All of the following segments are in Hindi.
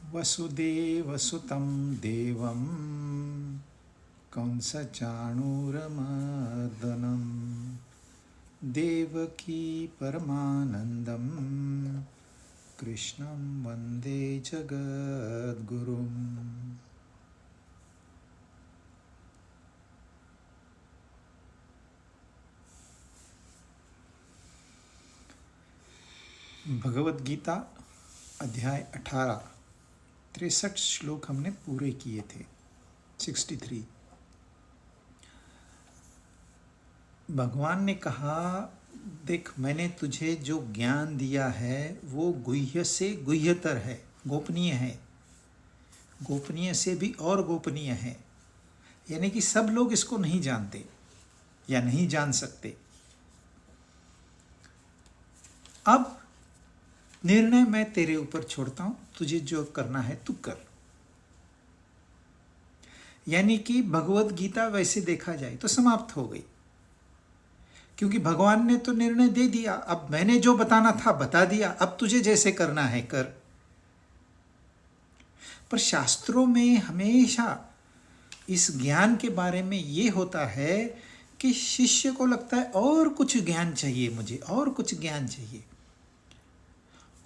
वसुदेवसुतं देवं कंसचाणूरमर्दनं देवकी परमानन्दं कृष्णं वन्दे जगद्गुरुम्। भगवद गीता अध्याय 18 63 श्लोक हमने पूरे किए थे। 63 भगवान ने कहा, देख मैंने तुझे जो ज्ञान दिया है वो गुह्य से गुह्यतर है, गोपनीय है, गोपनीय से भी और गोपनीय है। यानी कि सब लोग इसको नहीं जानते या नहीं जान सकते। अब निर्णय मैं तेरे ऊपर छोड़ता हूं, तुझे जो करना है तू कर। यानी कि भगवत गीता वैसे देखा जाए तो समाप्त हो गई, क्योंकि भगवान ने तो निर्णय दे दिया। अब मैंने जो बताना था बता दिया, अब तुझे जैसे करना है कर। पर शास्त्रों में हमेशा इस ज्ञान के बारे में ये होता है कि शिष्य को लगता है और कुछ ज्ञान चाहिए, मुझे और कुछ ज्ञान चाहिए,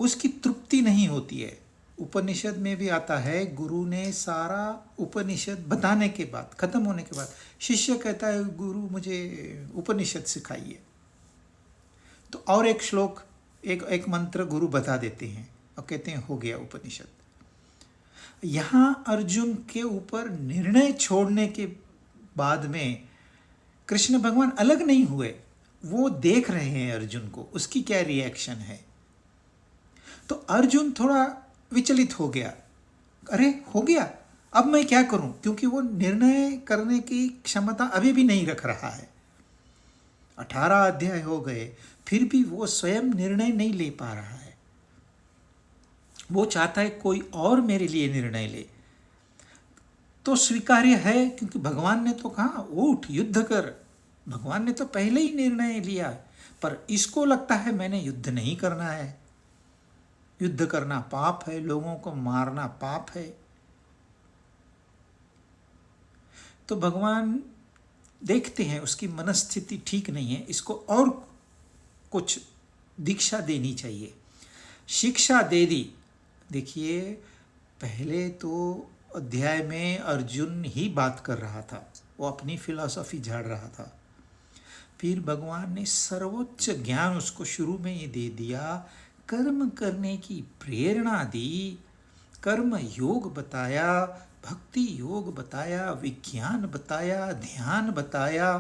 उसकी तृप्ति नहीं होती है। उपनिषद में भी आता है, गुरु ने सारा उपनिषद बताने के बाद, खत्म होने के बाद शिष्य कहता है गुरु मुझे उपनिषद सिखाइए। तो और एक श्लोक, एक मंत्र गुरु बता देते हैं और कहते हैं हो गया उपनिषद। यहां अर्जुन के ऊपर निर्णय छोड़ने के बाद में कृष्ण भगवान अलग नहीं हुए, वो देख रहे हैं अर्जुन को, उसकी क्या रिएक्शन है। तो अर्जुन थोड़ा विचलित हो गया, अरे हो गया, अब मैं क्या करूं, क्योंकि वो निर्णय करने की क्षमता अभी भी नहीं रख रहा है। 18 अध्याय हो गए फिर भी वो स्वयं निर्णय नहीं ले पा रहा है। वो चाहता है कोई और मेरे लिए निर्णय ले। तो स्वीकार्य है, क्योंकि भगवान ने तो कहा उठ युद्ध कर, भगवान ने तो पहले ही निर्णय लिया। पर इसको लगता है मैंने युद्ध नहीं करना है, युद्ध करना पाप है, लोगों को मारना पाप है। तो भगवान देखते हैं उसकी मनस्थिति ठीक नहीं है, इसको और कुछ दीक्षा देनी चाहिए, शिक्षा दे दी। देखिए पहले तो अध्याय में अर्जुन ही बात कर रहा था, वो अपनी फिलॉसफी झाड़ रहा था। फिर भगवान ने सर्वोच्च ज्ञान उसको शुरू में ही दे दिया, कर्म करने की प्रेरणा दी, कर्म योग बताया, भक्ति योग बताया, विज्ञान बताया, ध्यान बताया,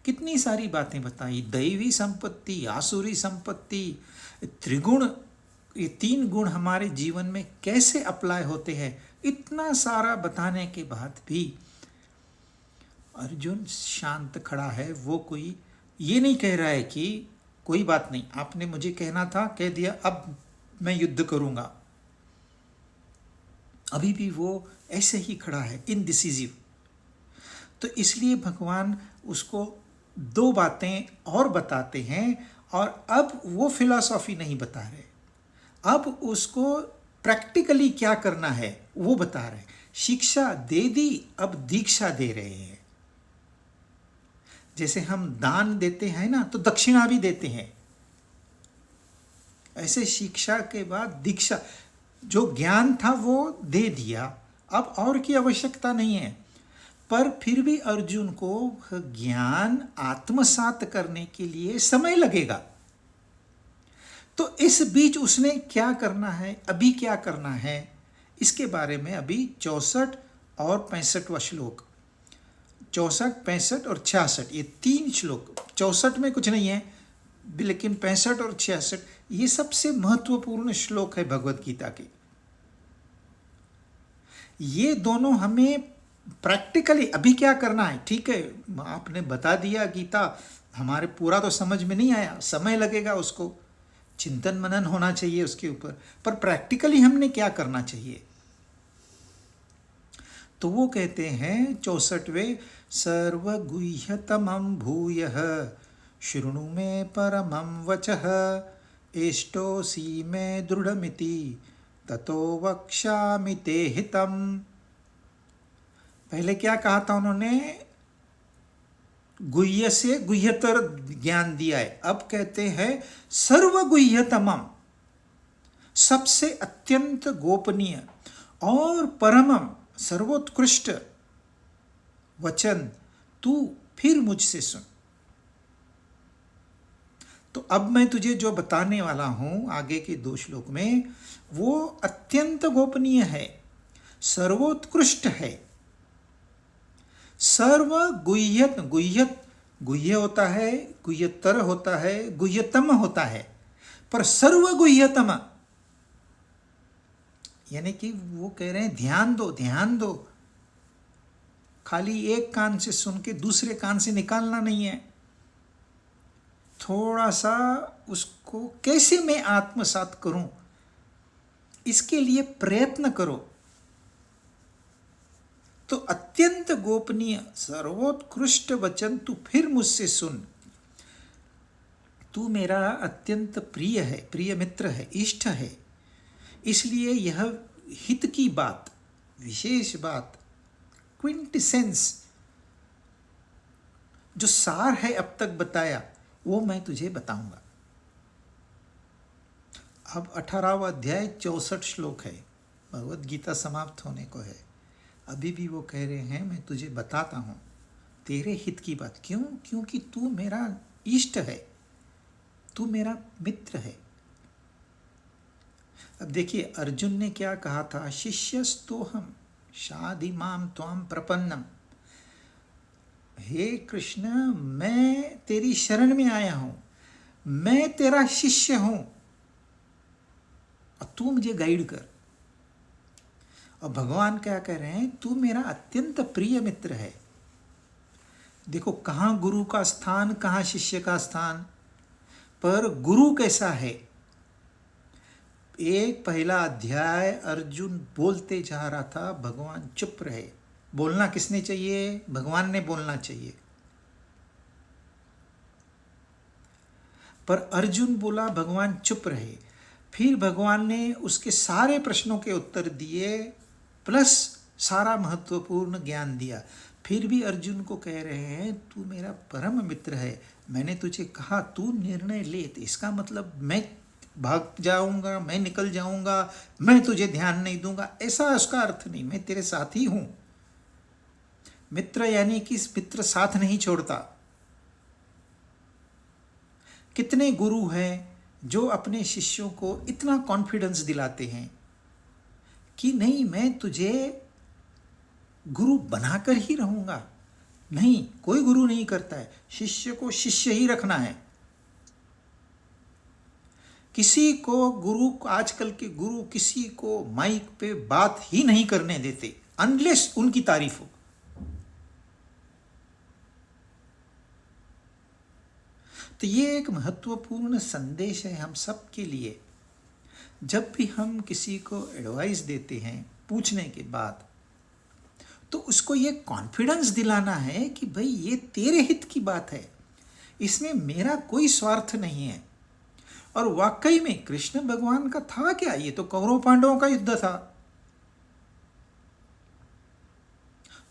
कितनी सारी बातें बताई, दैवी संपत्ति, आसुरी संपत्ति, त्रिगुण, ये 3 गुण हमारे जीवन में कैसे अप्लाई होते हैं, इतना सारा बताने के बाद भी अर्जुन शांत खड़ा है। वो कोई ये नहीं कह रहा है कि कोई बात नहीं, आपने मुझे कहना था कह दिया, अब मैं युद्ध करूंगा। अभी भी वो ऐसे ही खड़ा है, इनडिसिजिव। तो इसलिए भगवान उसको 2 बातें और बताते हैं, और अब वो फिलॉसफी नहीं बता रहे, अब उसको प्रैक्टिकली क्या करना है वो बता रहे। शिक्षा दे दी, अब दीक्षा दे रहे हैं। जैसे हम दान देते हैं ना, तो दक्षिणा भी देते हैं, ऐसे शिक्षा के बाद दीक्षा। जो ज्ञान था वो दे दिया, अब और की आवश्यकता नहीं है। पर फिर भी अर्जुन को ज्ञान आत्मसात करने के लिए समय लगेगा। तो इस बीच उसने क्या करना है, अभी क्या करना है, इसके बारे में अभी 64 और 65वां श्लोक, 64, 65 और 66, ये 3 श्लोक, 64 में कुछ नहीं है, लेकिन 65 और 66 ये सबसे महत्वपूर्ण श्लोक है भगवत गीता के। ये दोनों हमें प्रैक्टिकली अभी क्या करना है, ठीक है आपने बता दिया गीता, हमारे पूरा तो समझ में नहीं आया, समय लगेगा, उसको चिंतन मनन होना चाहिए उसके ऊपर, पर प्रैक्टिकली हमने क्या करना चाहिए। तो वो कहते हैं 64वें, सर्वगुह्यतमं भूयः शृणु मे परमं वचः, एष्टोऽसि मे दृढ़मिति ततो वक्ष्यामि ते हितम। पहले क्या कहा था उन्होंने? गुह्य से गुह्यतर ज्ञान दिया है। अब कहते हैं सर्वगुह्यतमम, सबसे अत्यंत गोपनीय और परमम सर्वोत्कृष्ट वचन तू फिर मुझसे सुन। तो अब मैं तुझे जो बताने वाला हूं आगे के 2 श्लोक में, वो अत्यंत गोपनीय है, सर्वोत्कृष्ट है, सर्व गुह्यत, गुह्यत गुह्य होता है, गुह्यतर होता है, गुह्यतम होता है, पर सर्व गुह्यतम यानी कि वो कह रहे हैं ध्यान दो, ध्यान दो, खाली एक कान से सुन के दूसरे कान से निकालना नहीं है। थोड़ा सा उसको कैसे मैं आत्मसात करूं, इसके लिए प्रयत्न करो। तो अत्यंत गोपनीय सर्वोत्कृष्ट वचन तू फिर मुझसे सुन। तू मेरा अत्यंत प्रिय है, प्रिय मित्र है, इष्ट है, इसलिए यह हित की बात, विशेष बात, क्विंटेसेंस, जो सार है अब तक बताया, वो मैं तुझे बताऊंगा। अब 18वां अध्याय 64 श्लोक है, भगवत गीता समाप्त होने को है। अभी भी वो कह रहे हैं मैं तुझे बताता हूं तेरे हित की बात। क्यों? क्योंकि तू मेरा इष्ट है, तू मेरा मित्र है। अब देखिए अर्जुन ने क्या कहा था, शिष्यस्तोहम शाधि माम त्वाम प्रपन्नम। हे कृष्ण, मैं तेरी शरण में आया हूं, मैं तेरा शिष्य हूं, और तू मुझे गाइड कर। और भगवान क्या कह रहे हैं, तू मेरा अत्यंत प्रिय मित्र है। देखो कहां गुरु का स्थान, कहां शिष्य का स्थान। पर गुरु कैसा है, एक पहला अध्याय अर्जुन बोलते जा रहा था, भगवान चुप रहे। बोलना किसने चाहिए? भगवान ने बोलना चाहिए। पर अर्जुन बोला, भगवान चुप रहे। फिर भगवान ने उसके सारे प्रश्नों के उत्तर दिए, प्लस सारा महत्वपूर्ण ज्ञान दिया। फिर भी अर्जुन को कह रहे हैं तू मेरा परम मित्र है, मैंने तुझे कहा तू निर्णय ले। तो इसका मतलब मैं भाग जाऊंगा, मैं निकल जाऊंगा, मैं तुझे ध्यान नहीं दूंगा, ऐसा उसका अर्थ नहीं। मैं तेरे साथ ही हूं। मित्र यानी कि मित्र साथ नहीं छोड़ता। कितने गुरु हैं जो अपने शिष्यों को इतना कॉन्फिडेंस दिलाते हैं कि नहीं मैं तुझे गुरु बनाकर ही रहूंगा। नहीं, कोई गुरु नहीं करता है, शिष्य को शिष्य ही रखना है। किसी को गुरु, आजकल के गुरु किसी को माइक पे बात ही नहीं करने देते अनलेस उनकी तारीफ हो। तो ये एक महत्वपूर्ण संदेश है हम सब के लिए। जब भी हम किसी को एडवाइस देते हैं पूछने के बाद, तो उसको ये कॉन्फिडेंस दिलाना है कि भाई ये तेरे हित की बात है, इसमें मेरा कोई स्वार्थ नहीं है। और वाकई में कृष्ण भगवान का था क्या? ये तो कौरव पांडवों का युद्ध था।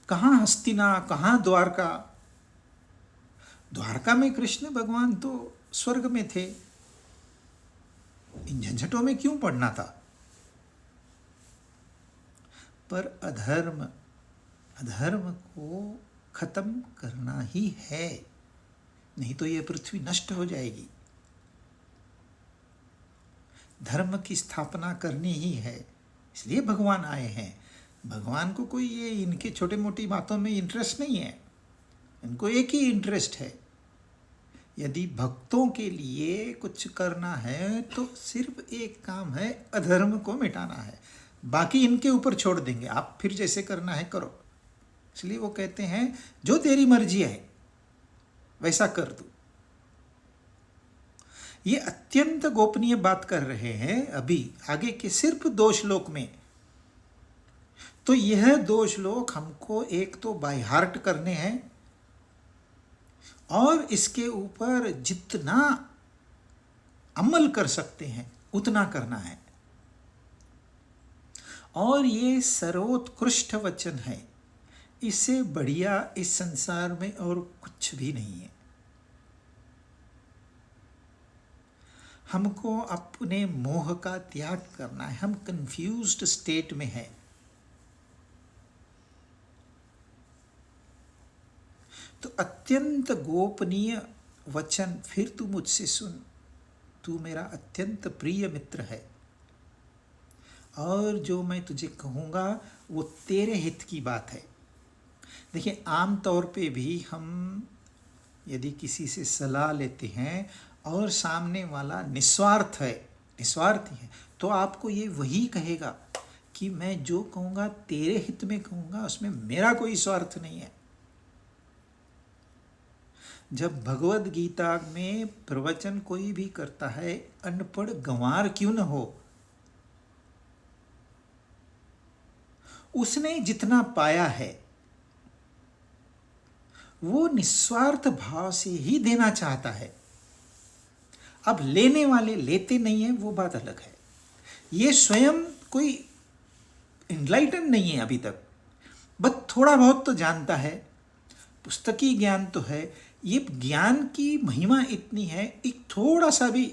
कहां हस्तिना, कहां द्वारका। द्वारका में कृष्ण भगवान तो स्वर्ग में थे, इन झंझटों में क्यों पड़ना था? पर अधर्म, अधर्म को खत्म करना ही है, नहीं तो यह पृथ्वी नष्ट हो जाएगी। धर्म की स्थापना करनी ही है, इसलिए भगवान आए हैं। भगवान को कोई ये इनके छोटे मोटी बातों में इंटरेस्ट नहीं है, इनको एक ही इंटरेस्ट है, यदि भक्तों के लिए कुछ करना है तो सिर्फ एक काम है, अधर्म को मिटाना है। बाकी इनके ऊपर छोड़ देंगे, आप फिर जैसे करना है करो। इसलिए वो कहते हैं जो तेरी मर्जी है वैसा कर दो। ये अत्यंत गोपनीय बात कर रहे हैं अभी आगे के सिर्फ 2 श्लोक में। तो यह 2 श्लोक हमको एक तो बाय हार्ट करने हैं, और इसके ऊपर जितना अमल कर सकते हैं उतना करना है। और ये सर्वोत्कृष्ट वचन है। इससे बढ़िया इस संसार में और कुछ भी नहीं है। हमको अपने मोह का त्याग करना है। हम कंफ्यूज्ड स्टेट में है। तो अत्यंत गोपनीय वचन, फिर तू मुझसे सुन, तू मेरा अत्यंत प्रिय मित्र है, और जो मैं तुझे कहूँगा वो तेरे हित की बात है। देखिए, आम तौर पे भी हम यदि किसी से सलाह लेते हैं और सामने वाला निस्वार्थी है, तो आपको ये वही कहेगा कि मैं जो कहूँगा तेरे हित में कहूँगा, उसमें मेरा कोई स्वार्थ नहीं है। जब भगवद गीता में प्रवचन कोई भी करता है, अनपढ़ गंवार क्यों न हो, उसने जितना पाया है वो निस्वार्थ भाव से ही देना चाहता है। अब लेने वाले लेते नहीं है, वो बात अलग है। ये स्वयं कोई इनलाइटन नहीं है अभी तक, बस थोड़ा बहुत तो जानता है, पुस्तकी ज्ञान तो है। ये ज्ञान की महिमा इतनी है, एक थोड़ा सा भी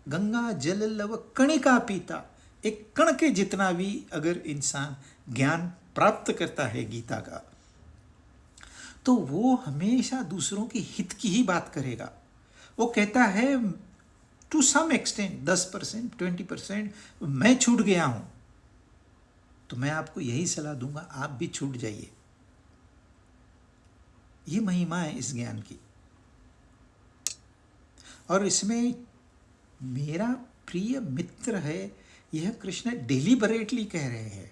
गंगा जल लव कणिका पीता, एक कण के जितना भी अगर इंसान ज्ञान प्राप्त करता है गीता का, तो वो हमेशा दूसरों के हित की ही बात करेगा। वो कहता है टू सम एक्सटेंट 10%, 20% मैं छूट गया हूं, तो मैं आपको यही सलाह दूंगा, आप भी छूट जाइए। ये महिमा है इस ज्ञान की। और इसमें मेरा प्रिय मित्र है, यह कृष्ण डेलिबरेटली कह रहे हैं।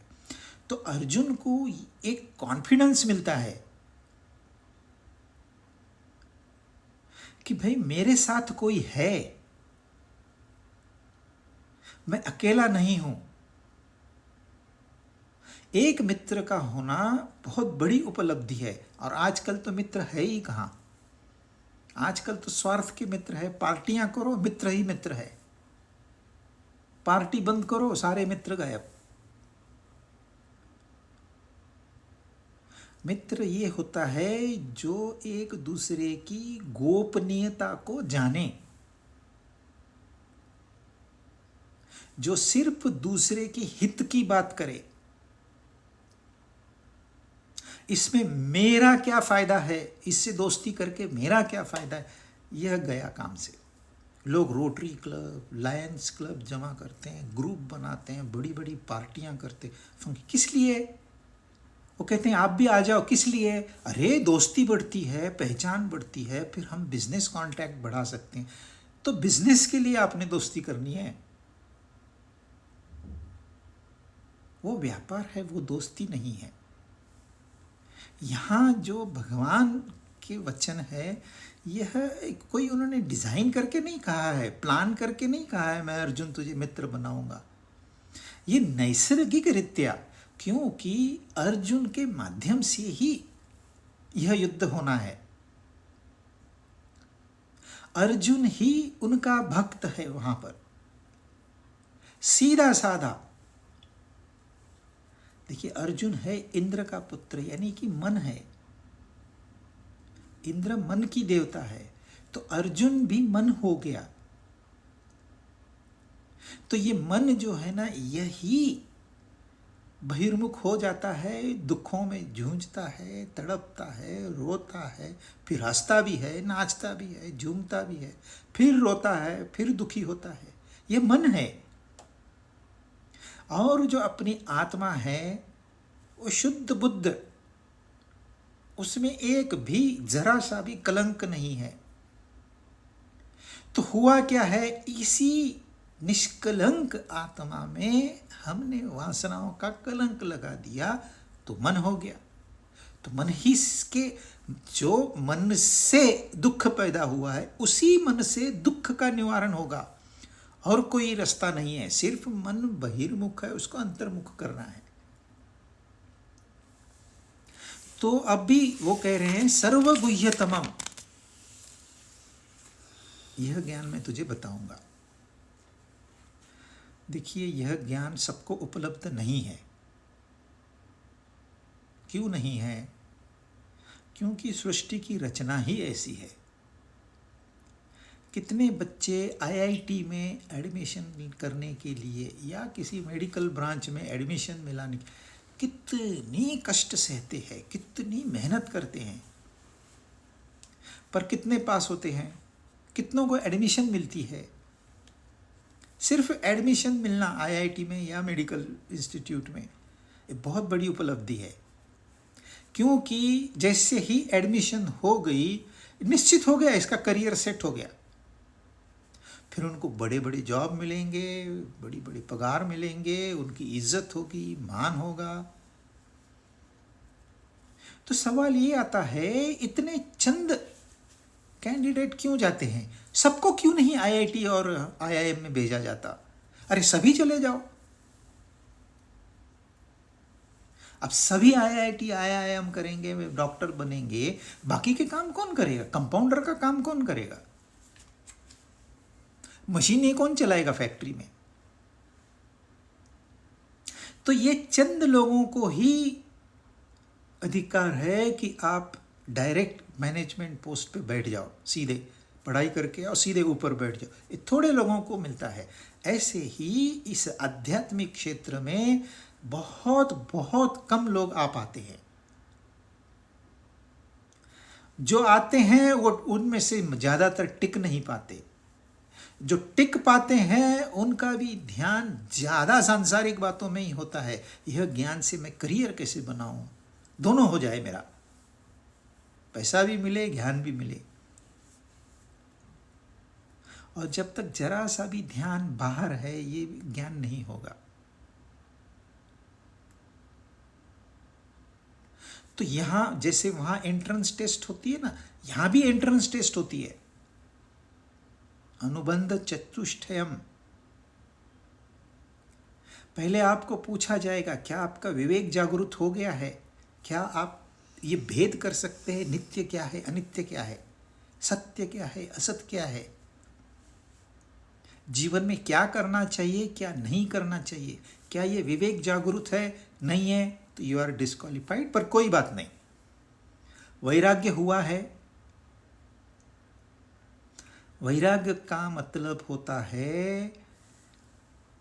तो अर्जुन को एक कॉन्फिडेंस मिलता है कि भाई मेरे साथ कोई है, मैं अकेला नहीं हूं। एक मित्र का होना बहुत बड़ी उपलब्धि है। और आजकल तो मित्र है ही कहां, आजकल तो स्वार्थ के मित्र है। पार्टियां करो, मित्र ही मित्र है। पार्टी बंद करो, सारे मित्र गायब। मित्र ये होता है जो एक दूसरे की गोपनीयता को जाने, जो सिर्फ दूसरे के हित की बात करे। इसमें मेरा क्या फायदा है, इससे दोस्ती करके मेरा क्या फायदा है, यह गया काम से। लोग रोटरी क्लब, लायंस क्लब जमा करते हैं, ग्रुप बनाते हैं, बड़ी बड़ी पार्टियां करते हैं। किस लिए? वो कहते हैं आप भी आ जाओ। किस लिए? अरे दोस्ती बढ़ती है, पहचान बढ़ती है, फिर हम बिजनेस कांटेक्ट बढ़ा सकते हैं। तो बिजनेस के लिए आपने दोस्ती करनी है, वो व्यापार है, वो दोस्ती नहीं है। यहाँ जो भगवान के वचन है, यह कोई उन्होंने डिजाइन करके नहीं कहा है, प्लान करके नहीं कहा है मैं अर्जुन तुझे मित्र बनाऊंगा। ये नैसर्गिक रीत्या, क्योंकि अर्जुन के माध्यम से ही यह युद्ध होना है। अर्जुन ही उनका भक्त है वहां पर, सीधा साधा। देखिए, अर्जुन है इंद्र का पुत्र, यानी कि मन है। इंद्र मन की देवता है, तो अर्जुन भी मन हो गया। तो ये मन जो है ना, यही बहिर्मुख हो जाता है, दुखों में जूझता है, तड़पता है, रोता है, फिर हंसता भी है, नाचता भी है, झूमता भी है, फिर रोता है, फिर दुखी होता है। ये मन है। और जो अपनी आत्मा है वो शुद्ध बुद्ध, उसमें एक भी जरा सा भी कलंक नहीं है। तो हुआ क्या है, इसी निष्कलंक आत्मा में हमने वासनाओं का कलंक लगा दिया, तो मन हो गया। तो मन ही के, जो मन से दुख पैदा हुआ है, उसी मन से दुख का निवारण होगा। और कोई रास्ता नहीं है, सिर्फ मन बहिर्मुख है, उसको अंतर्मुख करना है। तो अब भी वो कह रहे हैं सर्वगुह्यतमम, यह ज्ञान मैं तुझे बताऊंगा। देखिए, यह ज्ञान सबको उपलब्ध नहीं है। क्यों नहीं है? क्योंकि सृष्टि की रचना ही ऐसी है। कितने बच्चे आईआईटी में एडमिशन करने के लिए या किसी मेडिकल ब्रांच में एडमिशन मिलाने कितनी कष्ट सहते हैं, कितनी मेहनत करते हैं, पर कितने पास होते हैं? कितनों को एडमिशन मिलती है? सिर्फ एडमिशन मिलना आईआईटी में या मेडिकल इंस्टीट्यूट में ये बहुत बड़ी उपलब्धि है। क्योंकि जैसे ही एडमिशन हो गई, निश्चित हो गया, इसका करियर सेट हो गया। फिर उनको बड़े बड़े जॉब मिलेंगे, बड़ी बड़ी पगार मिलेंगे, उनकी इज्जत होगी, मान होगा। तो सवाल ये आता है, इतने चंद कैंडिडेट क्यों जाते हैं? सबको क्यों नहीं आईआईटी और आईआईएम में भेजा जाता? अरे सभी चले जाओ। अब सभी आईआईटी आईआईएम करेंगे, वे डॉक्टर बनेंगे, बाकी के काम कौन करेगा? कंपाउंडर का काम कौन करेगा? मशीनें कौन चलाएगा फैक्ट्री में? तो ये चंद लोगों को ही अधिकार है कि आप डायरेक्ट मैनेजमेंट पोस्ट पे बैठ जाओ, सीधे पढ़ाई करके और सीधे ऊपर बैठ जाओ। ये थोड़े लोगों को मिलता है। ऐसे ही इस आध्यात्मिक क्षेत्र में बहुत बहुत कम लोग आ पाते हैं। जो आते हैं वो उनमें से ज़्यादातर टिक नहीं पाते। जो टिक पाते हैं उनका भी ध्यान ज़्यादा सांसारिक बातों में ही होता है। यह ज्ञान से मैं करियर कैसे बनाऊं, दोनों हो जाए, मेरा पैसा भी मिले, ज्ञान भी मिले। और जब तक जरा सा भी ध्यान बाहर है, ये ज्ञान नहीं होगा। तो यहाँ जैसे वहाँ एंट्रेंस टेस्ट होती है ना, यहाँ भी एंट्रेंस टेस्ट होती है। अनुबंध चतुष्टयम। पहले आपको पूछा जाएगा, क्या आपका विवेक जागृत हो गया है? क्या आप ये भेद कर सकते हैं, नित्य क्या है, अनित्य क्या है, सत्य क्या है, असत्य क्या है, जीवन में क्या करना चाहिए, क्या नहीं करना चाहिए? क्या ये विवेक जागृत है? नहीं है तो यू आर डिस्क्वालिफाइड। पर कोई बात नहीं, वैराग्य हुआ है। वैराग्य का मतलब होता है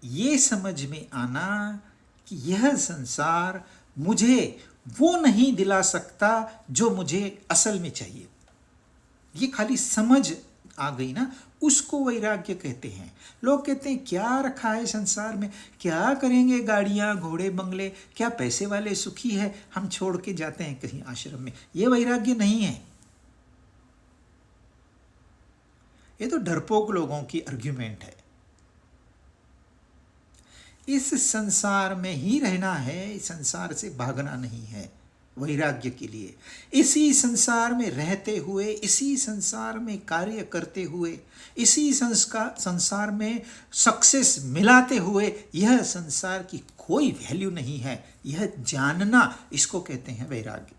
ये समझ में आना कि यह संसार मुझे वो नहीं दिला सकता जो मुझे असल में चाहिए। ये खाली समझ आ गई ना, उसको वैराग्य कहते हैं। लोग कहते हैं क्या रखा है संसार में, क्या करेंगे, गाड़ियां, घोड़े, बंगले, क्या पैसे वाले सुखी है, हम छोड़ के जाते हैं कहीं आश्रम में। ये वैराग्य नहीं है। ये तो डरपोक लोगों की आर्ग्यूमेंट है। इस संसार में ही रहना है, इस संसार से भागना नहीं है वैराग्य के लिए। इसी संसार में रहते हुए, इसी संसार में कार्य करते हुए, इसी संसार में सक्सेस मिलाते हुए, यह संसार की कोई वैल्यू नहीं है, यह जानना, इसको कहते हैं वैराग्य।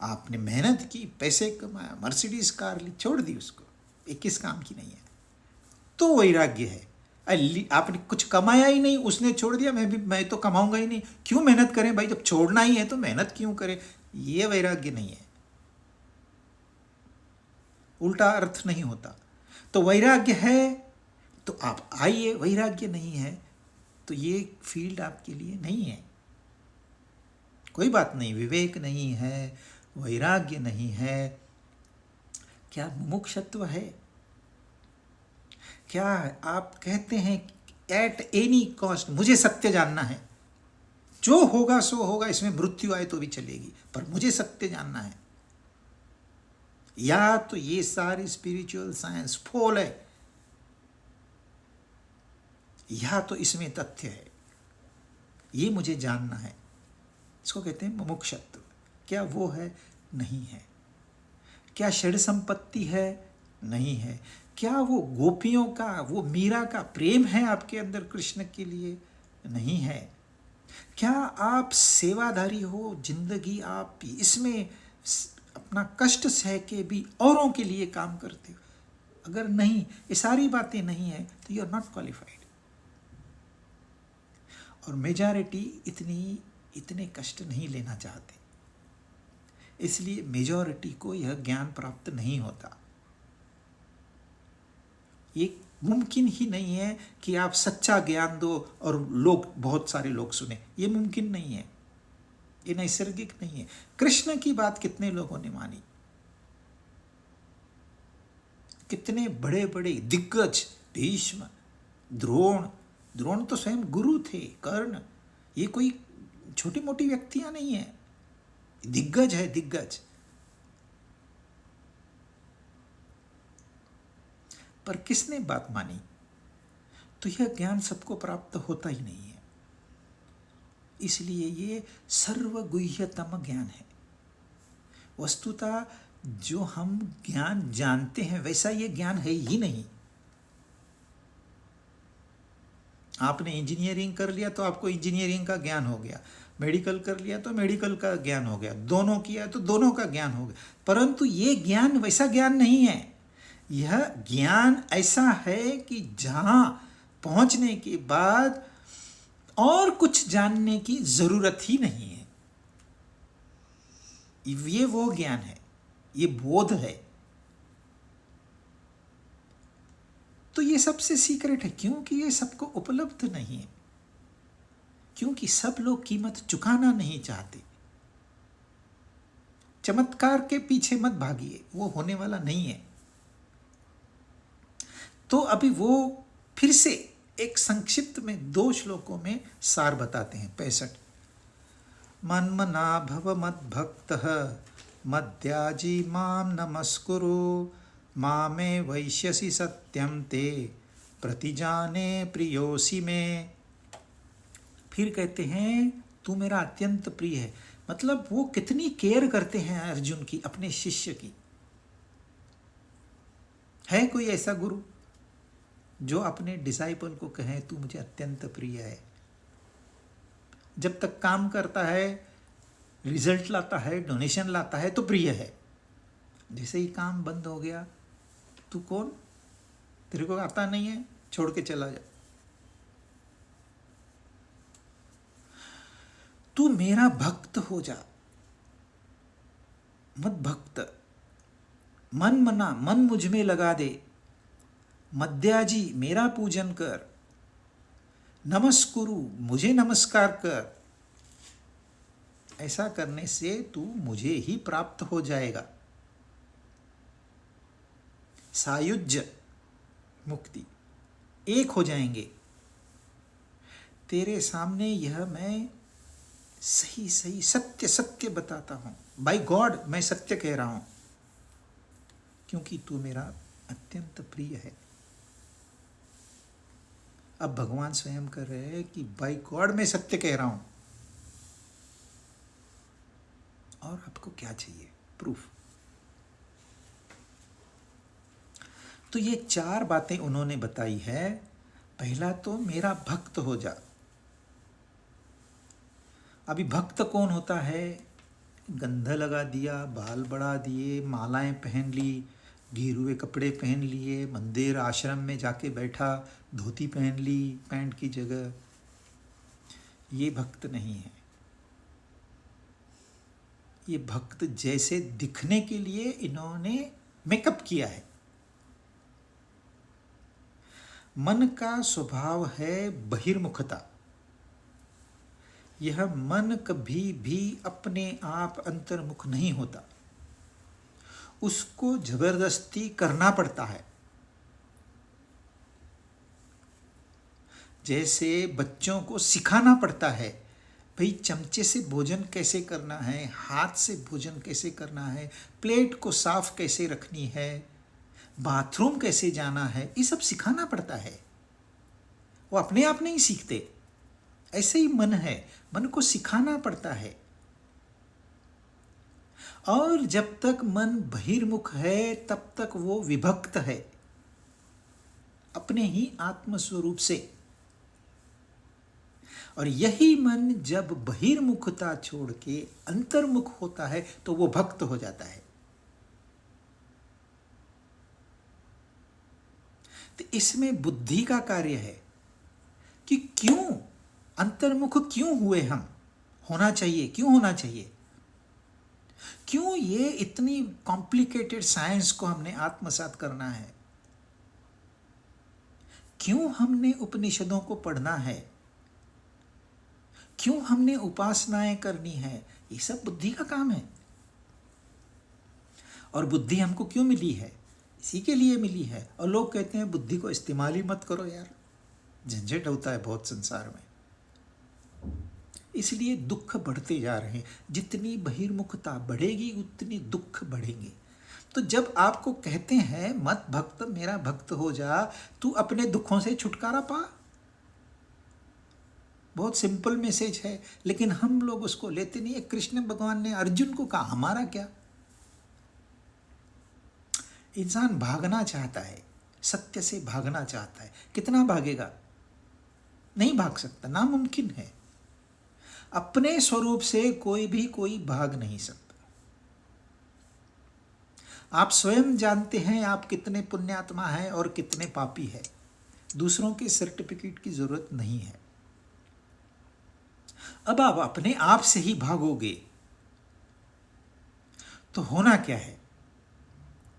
आपने मेहनत की, पैसे कमाया, मर्सिडीज कार ली, छोड़ दी उसको, ये किस काम की नहीं है, तो वैराग्य है। आपने कुछ कमाया ही नहीं, उसने छोड़ दिया, मैं तो कमाऊंगा ही नहीं, क्यों मेहनत करें भाई, जब छोड़ना ही है तो मेहनत क्यों करें? ये वैराग्य नहीं है, उल्टा अर्थ नहीं होता। तो वैराग्य है तो आप आइए, वैराग्य नहीं है तो ये फील्ड आपके लिए नहीं है। कोई बात नहीं, विवेक नहीं है, वैराग्य नहीं है, क्या मुमुक्षुत्व है? क्या आप कहते हैं एट एनी कॉस्ट मुझे सत्य जानना है, जो होगा सो होगा, इसमें मृत्यु आए तो भी चलेगी, पर मुझे सत्य जानना है? या तो ये सारी स्पिरिचुअल साइंस फोल है, या तो इसमें तथ्य है, ये मुझे जानना है। इसको कहते हैं मुमुक्षुत्व। क्या वो है? नहीं है। क्या षड संपत्ति है? नहीं है। क्या वो गोपियों का, वो मीरा का प्रेम है आपके अंदर कृष्ण के लिए? नहीं है। क्या आप सेवाधारी हो, जिंदगी आप इसमें अपना कष्ट सह के भी औरों के लिए काम करते हो? अगर नहीं, ये सारी बातें नहीं है तो यू आर नॉट क्वालिफाइड। और मेजॉरिटी इतने कष्ट नहीं लेना चाहते, इसलिए मेजॉरिटी को यह ज्ञान प्राप्त नहीं होता। ये मुमकिन ही नहीं है कि आप सच्चा ज्ञान दो और बहुत सारे लोग सुने, ये मुमकिन नहीं है, ये नैसर्गिक नहीं है। कृष्ण की बात कितने लोगों ने मानी? कितने बड़े बड़े दिग्गज, भीष्म, द्रोण तो स्वयं गुरु थे, कर्ण, ये कोई छोटी मोटी व्यक्तियां नहीं है, दिग्गज है, दिग्गज। पर किसने बात मानी? तो यह ज्ञान सबको प्राप्त होता ही नहीं है, इसलिए ये सर्वगुह्यतम ज्ञान है। वस्तुतः जो हम ज्ञान जानते हैं वैसा ये ज्ञान है ही नहीं। आपने इंजीनियरिंग कर लिया तो आपको इंजीनियरिंग का ज्ञान हो गया, मेडिकल कर लिया तो मेडिकल का ज्ञान हो गया, दोनों किया तो दोनों का ज्ञान हो गया, परंतु ये ज्ञान वैसा ज्ञान नहीं है। यह ज्ञान ऐसा है कि जहाँ पहुँचने के बाद और कुछ जानने की जरूरत ही नहीं है। ये वो ज्ञान है, ये बोध है। तो ये सबसे सीक्रेट है, क्योंकि ये सबको उपलब्ध नहीं है, क्योंकि सब लोग कीमत चुकाना नहीं चाहते। चमत्कार के पीछे मत भागिए, वो होने वाला नहीं है। तो अभी वो फिर से एक संक्षिप्त में 2 श्लोकों में सार बताते हैं। 65 मन्मना भव मद्भक्तः मद्याजी मां नमस्कुरु मामे वैश्यसि सत्यम ते प्रतिजाने प्रियोसि में। फिर कहते हैं तू मेरा अत्यंत प्रिय है, मतलब वो कितनी केयर करते हैं अर्जुन की, अपने शिष्य की। है कोई ऐसा गुरु जो अपने डिसाइपल को कहे तू मुझे अत्यंत प्रिय है? जब तक काम करता है, रिजल्ट लाता है, डोनेशन लाता है तो प्रिय है। जैसे ही काम बंद हो गया, तू कौन, तेरे को आता नहीं है, छोड़ के चला जा। तू मेरा भक्त हो जा, मत भक्त, मन मना, मन मुझ में लगा दे, मद्याजी मेरा पूजन कर, नमस्कुरु मुझे नमस्कार कर। ऐसा करने से तू मुझे ही प्राप्त हो जाएगा। सायुज्य मुक्ति, एक हो जाएंगे। तेरे सामने यह मैं सही सही सत्य सत्य बताता हूं, बाय गॉड मैं सत्य कह रहा हूं, क्योंकि तू मेरा अत्यंत प्रिय है। अब भगवान स्वयं कर रहे हैं कि बाय गॉड मैं सत्य कह रहा हूं, और आपको क्या चाहिए? प्रूफ। तो ये 4 बातें उन्होंने बताई है। पहला तो मेरा भक्त हो जा। अभी भक्त कौन होता है? गंध लगा दिया, बाल बढ़ा दिए, मालाएं पहन ली, गिरुए कपड़े पहन लिए, मंदिर आश्रम में जाके बैठा, धोती पहन ली पैंट की जगह, ये भक्त नहीं है। ये भक्त जैसे दिखने के लिए इन्होंने मेकअप किया है। मन का स्वभाव है बहिर्मुखता। यह मन कभी भी अपने आप अंतर्मुख नहीं होता, उसको जबरदस्ती करना पड़ता है। जैसे बच्चों को सिखाना पड़ता है, भाई चमचे से भोजन कैसे करना है, हाथ से भोजन कैसे करना है, प्लेट को साफ कैसे रखनी है, बाथरूम कैसे जाना है, ये सब सिखाना पड़ता है। वो अपने आप नहीं सीखते। ऐसे ही मन है, मन को सिखाना पड़ता है। और जब तक मन बहिर्मुख है तब तक वो विभक्त है अपने ही आत्म स्वरूप से। और यही मन जब बहिर्मुखता छोड़ के अंतर्मुख होता है तो वो भक्त हो जाता है। तो इसमें बुद्धि का कार्य है कि क्यों अंतर्मुख क्यों हुए हम, होना चाहिए, क्यों होना चाहिए, क्यों ये इतनी कॉम्प्लिकेटेड साइंस को हमने आत्मसात करना है, क्यों हमने उपनिषदों को पढ़ना है, क्यों हमने उपासनाएं करनी है, ये सब बुद्धि का काम है। और बुद्धि हमको क्यों मिली है, इसी के लिए मिली है। और लोग कहते हैं बुद्धि को इस्तेमाल ही मत करो यार, झंझट होता है बहुत संसार में, इसलिए दुख बढ़ते जा रहे हैं। जितनी बहिर्मुखता बढ़ेगी उतनी दुख बढ़ेंगे। तो जब आपको कहते हैं मत भक्त मेरा भक्त हो जा, तू अपने दुखों से छुटकारा पा, बहुत सिंपल मैसेज है, लेकिन हम लोग उसको लेते नहीं है। कृष्ण भगवान ने अर्जुन को कहा हमारा क्या। इंसान भागना चाहता है, सत्य से भागना चाहता है, कितना भागेगा, नहीं भाग सकता, नामुमकिन है। अपने स्वरूप से कोई भाग नहीं सकता। आप स्वयं जानते हैं आप कितने पुण्यात्मा हैं और कितने पापी हैं। दूसरों के सर्टिफिकेट की जरूरत नहीं है। अब आप अपने आप से ही भागोगे तो होना क्या है,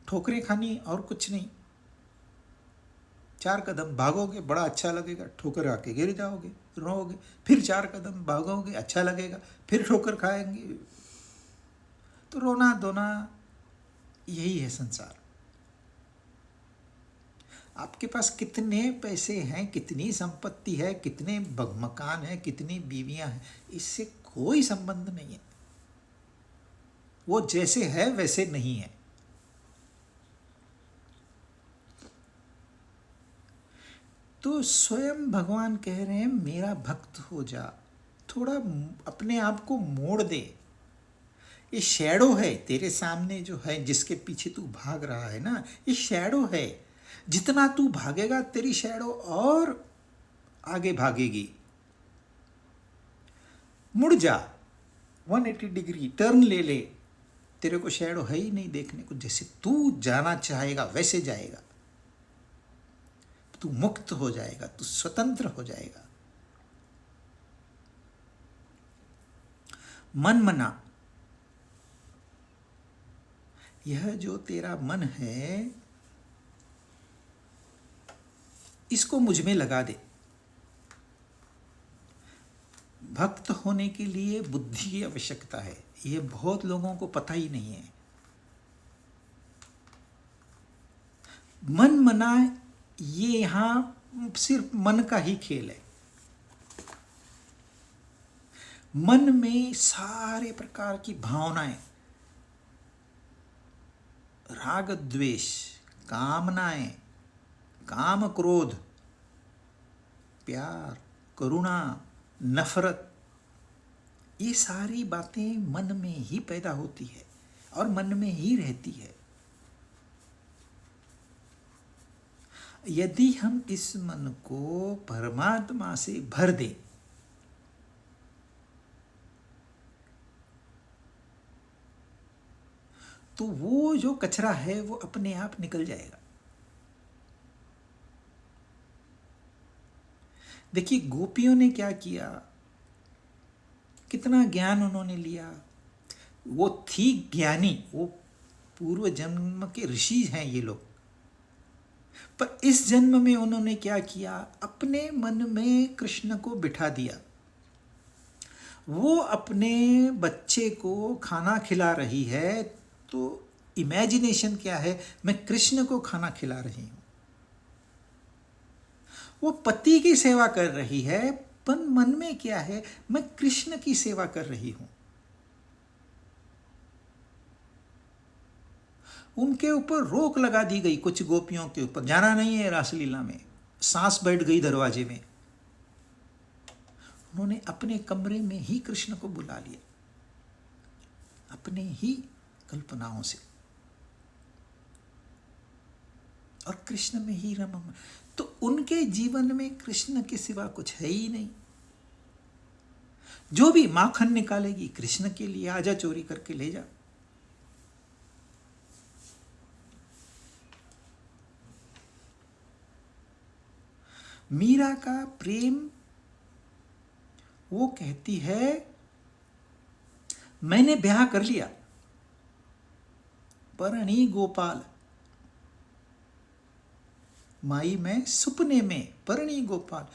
ठोकरें खानी और कुछ नहीं। 4 कदम भागोगे बड़ा अच्छा लगेगा, ठोकर आके गिर जाओगे, रोओगे, फिर 4 कदम भागोगे अच्छा लगेगा, फिर ठोकर खाएंगे, तो रोना धोना, यही है संसार। आपके पास कितने पैसे हैं, कितनी संपत्ति है, कितने मकान है, कितनी बीवियां हैं, इससे कोई संबंध नहीं है। वो जैसे है वैसे नहीं है। तो स्वयं भगवान कह रहे हैं मेरा भक्त हो जा, थोड़ा अपने आप को मोड़ दे। ये शैडो है तेरे सामने जो है, जिसके पीछे तू भाग रहा है ना, ये शैडो है। जितना तू भागेगा तेरी शैडो और आगे भागेगी। मुड़ जा, 180 डिग्री टर्न ले ले, तेरे को शैडो है ही नहीं देखने को। जैसे तू जाना चाहेगा वैसे जाएगा, तू मुक्त हो जाएगा, तू स्वतंत्र हो जाएगा। मन मना, यह जो तेरा मन है इसको मुझ में लगा दे। भक्त होने के लिए बुद्धि की आवश्यकता है, ये बहुत लोगों को पता ही नहीं है। मन मना ये यहां सिर्फ मन का ही खेल है। मन में सारे प्रकार की भावनाएं, राग द्वेष, कामनाएं, काम क्रोध, प्यार, करुणा, नफरत, ये सारी बातें मन में ही पैदा होती है और मन में ही रहती है। यदि हम इस मन को परमात्मा से भर दें, तो वो जो कचरा है वो अपने आप निकल जाएगा। देखिए गोपियों ने क्या किया, कितना ज्ञान उन्होंने लिया। वो थी ज्ञानी, वो पूर्व जन्म के ऋषि हैं ये लोग, पर इस जन्म में उन्होंने क्या किया, अपने मन में कृष्ण को बिठा दिया। वो अपने बच्चे को खाना खिला रही है तो इमेजिनेशन क्या है, मैं कृष्ण को खाना खिला रही हूं। वो पति की सेवा कर रही है, पर मन में क्या है, मैं कृष्ण की सेवा कर रही हूं। उनके ऊपर रोक लगा दी गई, कुछ गोपियों के ऊपर जाना नहीं है रासलीला में, सांस बैठ गई दरवाजे में। उन्होंने अपने कमरे में ही कृष्ण को बुला लिया, अपने ही कल्पनाओं से, और कृष्ण में ही रम। तो उनके जीवन में कृष्ण के सिवा कुछ है ही नहीं। जो भी माखन निकालेगी कृष्ण के लिए, आजा चोरी करके ले जा। मीरा का प्रेम, वो कहती है मैंने ब्याह कर लिया, परणी गोपाल, माई में सुपने में परणी गोपाल,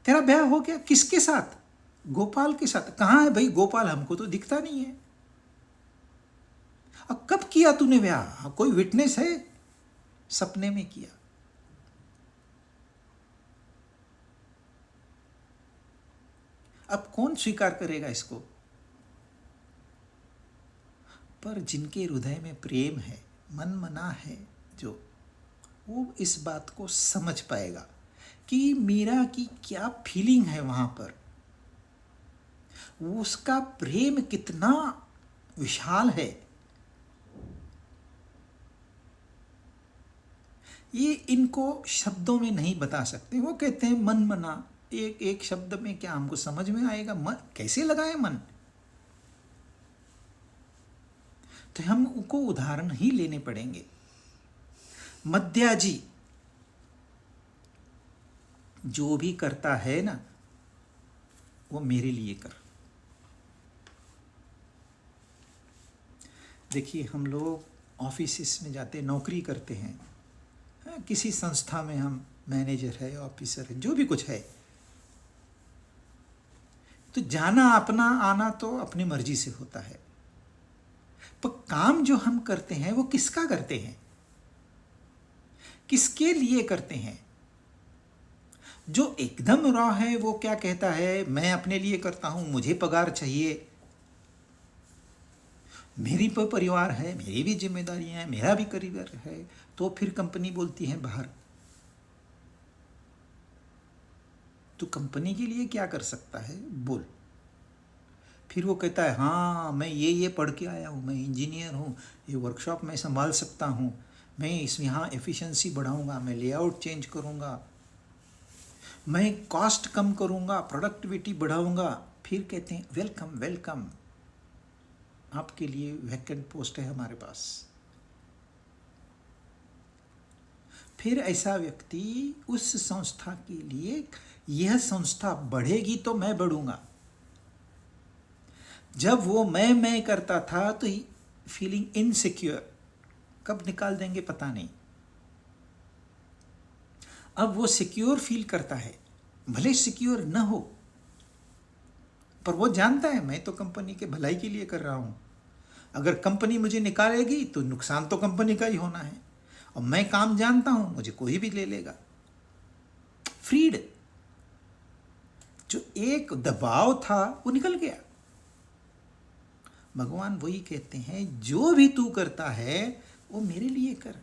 तेरा ब्याह हो गया, किसके साथ? गोपाल के साथ। कहाँ है भाई गोपाल, हमको तो दिखता नहीं है। अब कब किया तूने ब्याह, कोई विटनेस है? सपने में किया। अब कौन स्वीकार करेगा इसको? पर जिनके हृदय में प्रेम है, मन मना है जो, वो इस बात को समझ पाएगा कि मीरा की क्या फीलिंग है वहां पर, उसका प्रेम कितना विशाल है। ये इनको शब्दों में नहीं बता सकते। वो कहते हैं मन मना, एक एक शब्द में क्या हमको समझ में आएगा? मन कैसे लगाए मन? तो हम उनको उदाहरण ही लेने पड़ेंगे। मध्या जी जो भी करता है ना, वो मेरे लिए कर। देखिए हम लोग ऑफिस में जाते, नौकरी करते हैं, किसी संस्था में हम मैनेजर है, ऑफिसर है, जो भी कुछ है, तो जाना अपना, आना तो अपनी मर्जी से होता है। पर काम जो हम करते हैं वो किसका करते हैं, किसके लिए करते हैं? जो एकदम रॉ है वो क्या कहता है, मैं अपने लिए करता हूं, मुझे पगार चाहिए, मेरी पर परिवार है, मेरी भी जिम्मेदारियां हैं, मेरा भी करियर है। तो फिर कंपनी बोलती है बाहर, तू कंपनी के लिए क्या कर सकता है बोल। फिर वो कहता है हाँ मैं ये पढ़ के आया हूँ, मैं इंजीनियर हूँ, ये वर्कशॉप मैं संभाल सकता हूँ, मैं इसमें यहाँ एफिशिएंसी बढ़ाऊँगा, मैं लेआउट चेंज करूँगा, मैं कॉस्ट कम करूँगा, प्रोडक्टिविटी बढ़ाऊँगा। फिर कहते हैं वेलकम वेलकम, आपके लिए वैकेंट पोस्ट है हमारे पास। फिर ऐसा व्यक्ति उस संस्था के लिए, यह संस्था बढ़ेगी तो मैं बढ़ूँगा। जब वो मैं करता था तो फीलिंग इनसिक्योर, कब निकाल देंगे पता नहीं। अब वो सिक्योर फील करता है, भले सिक्योर न हो, पर वो जानता है मैं तो कंपनी के भलाई के लिए कर रहा हूँ। अगर कंपनी मुझे निकालेगी तो नुकसान तो कंपनी का ही होना है, और मैं काम जानता हूँ, मुझे कोई भी ले लेगा। फ्रीड, जो एक दबाव था वो निकल गया। भगवान वही कहते हैं, जो भी तू करता है वो मेरे लिए कर।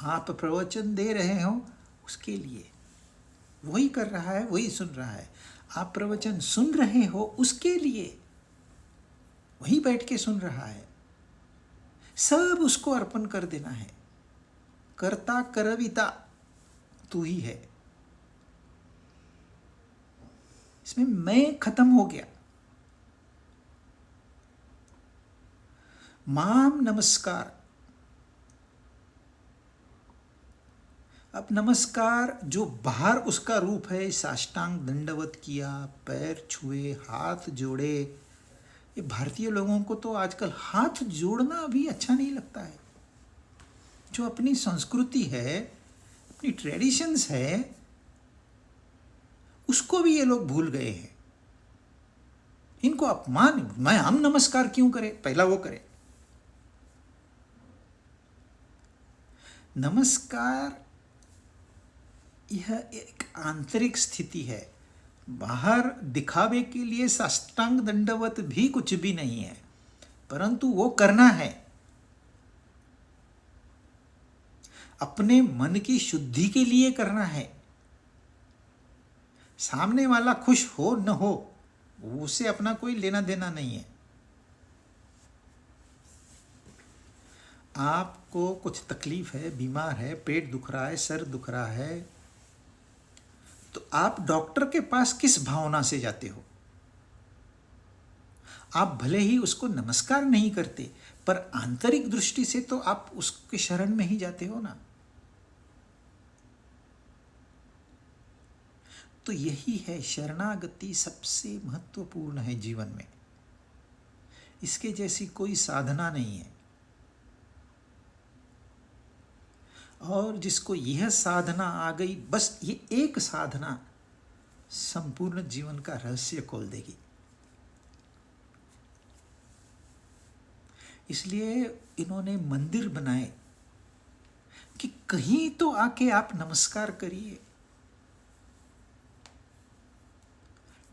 आप प्रवचन दे रहे हो उसके लिए, वही कर रहा है, वही सुन रहा है। आप प्रवचन सुन रहे हो उसके लिए, वही बैठ के सुन रहा है। सब उसको अर्पण कर देना है। कर्ता करविता तू ही है। इसमें मैं खत्म हो गया। माम नमस्कार। अब नमस्कार जो बाहर उसका रूप है, साष्टांग दंडवत किया, पैर छुए, हाथ जोड़े। ये भारतीय लोगों को तो आजकल हाथ जोड़ना भी अच्छा नहीं लगता है। जो अपनी संस्कृति है, अपनी ट्रेडिशंस है, उसको भी ये लोग भूल गए हैं। इनको अपमान, हम नमस्कार क्यों करें, पहला वो करे। नमस्कार यह एक आंतरिक स्थिति है। बाहर दिखावे के लिए साष्टांग दंडवत भी कुछ भी नहीं है, परंतु वो करना है। अपने मन की शुद्धि के लिए करना है। सामने वाला खुश हो न हो, उससे अपना कोई लेना देना नहीं है। आपको कुछ तकलीफ है, बीमार है, पेट दुख रहा है, सर दुख रहा है, तो आप डॉक्टर के पास किस भावना से जाते हो? आप भले ही उसको नमस्कार नहीं करते, पर आंतरिक दृष्टि से तो आप उसके शरण में ही जाते हो ना। तो यही है, शरणागति सबसे महत्वपूर्ण है जीवन में। इसके जैसी कोई साधना नहीं है। और जिसको यह साधना आ गई, बस ये एक साधना संपूर्ण जीवन का रहस्य खोल देगी। इसलिए इन्होंने मंदिर बनाए कि कहीं तो आके आप नमस्कार करिए।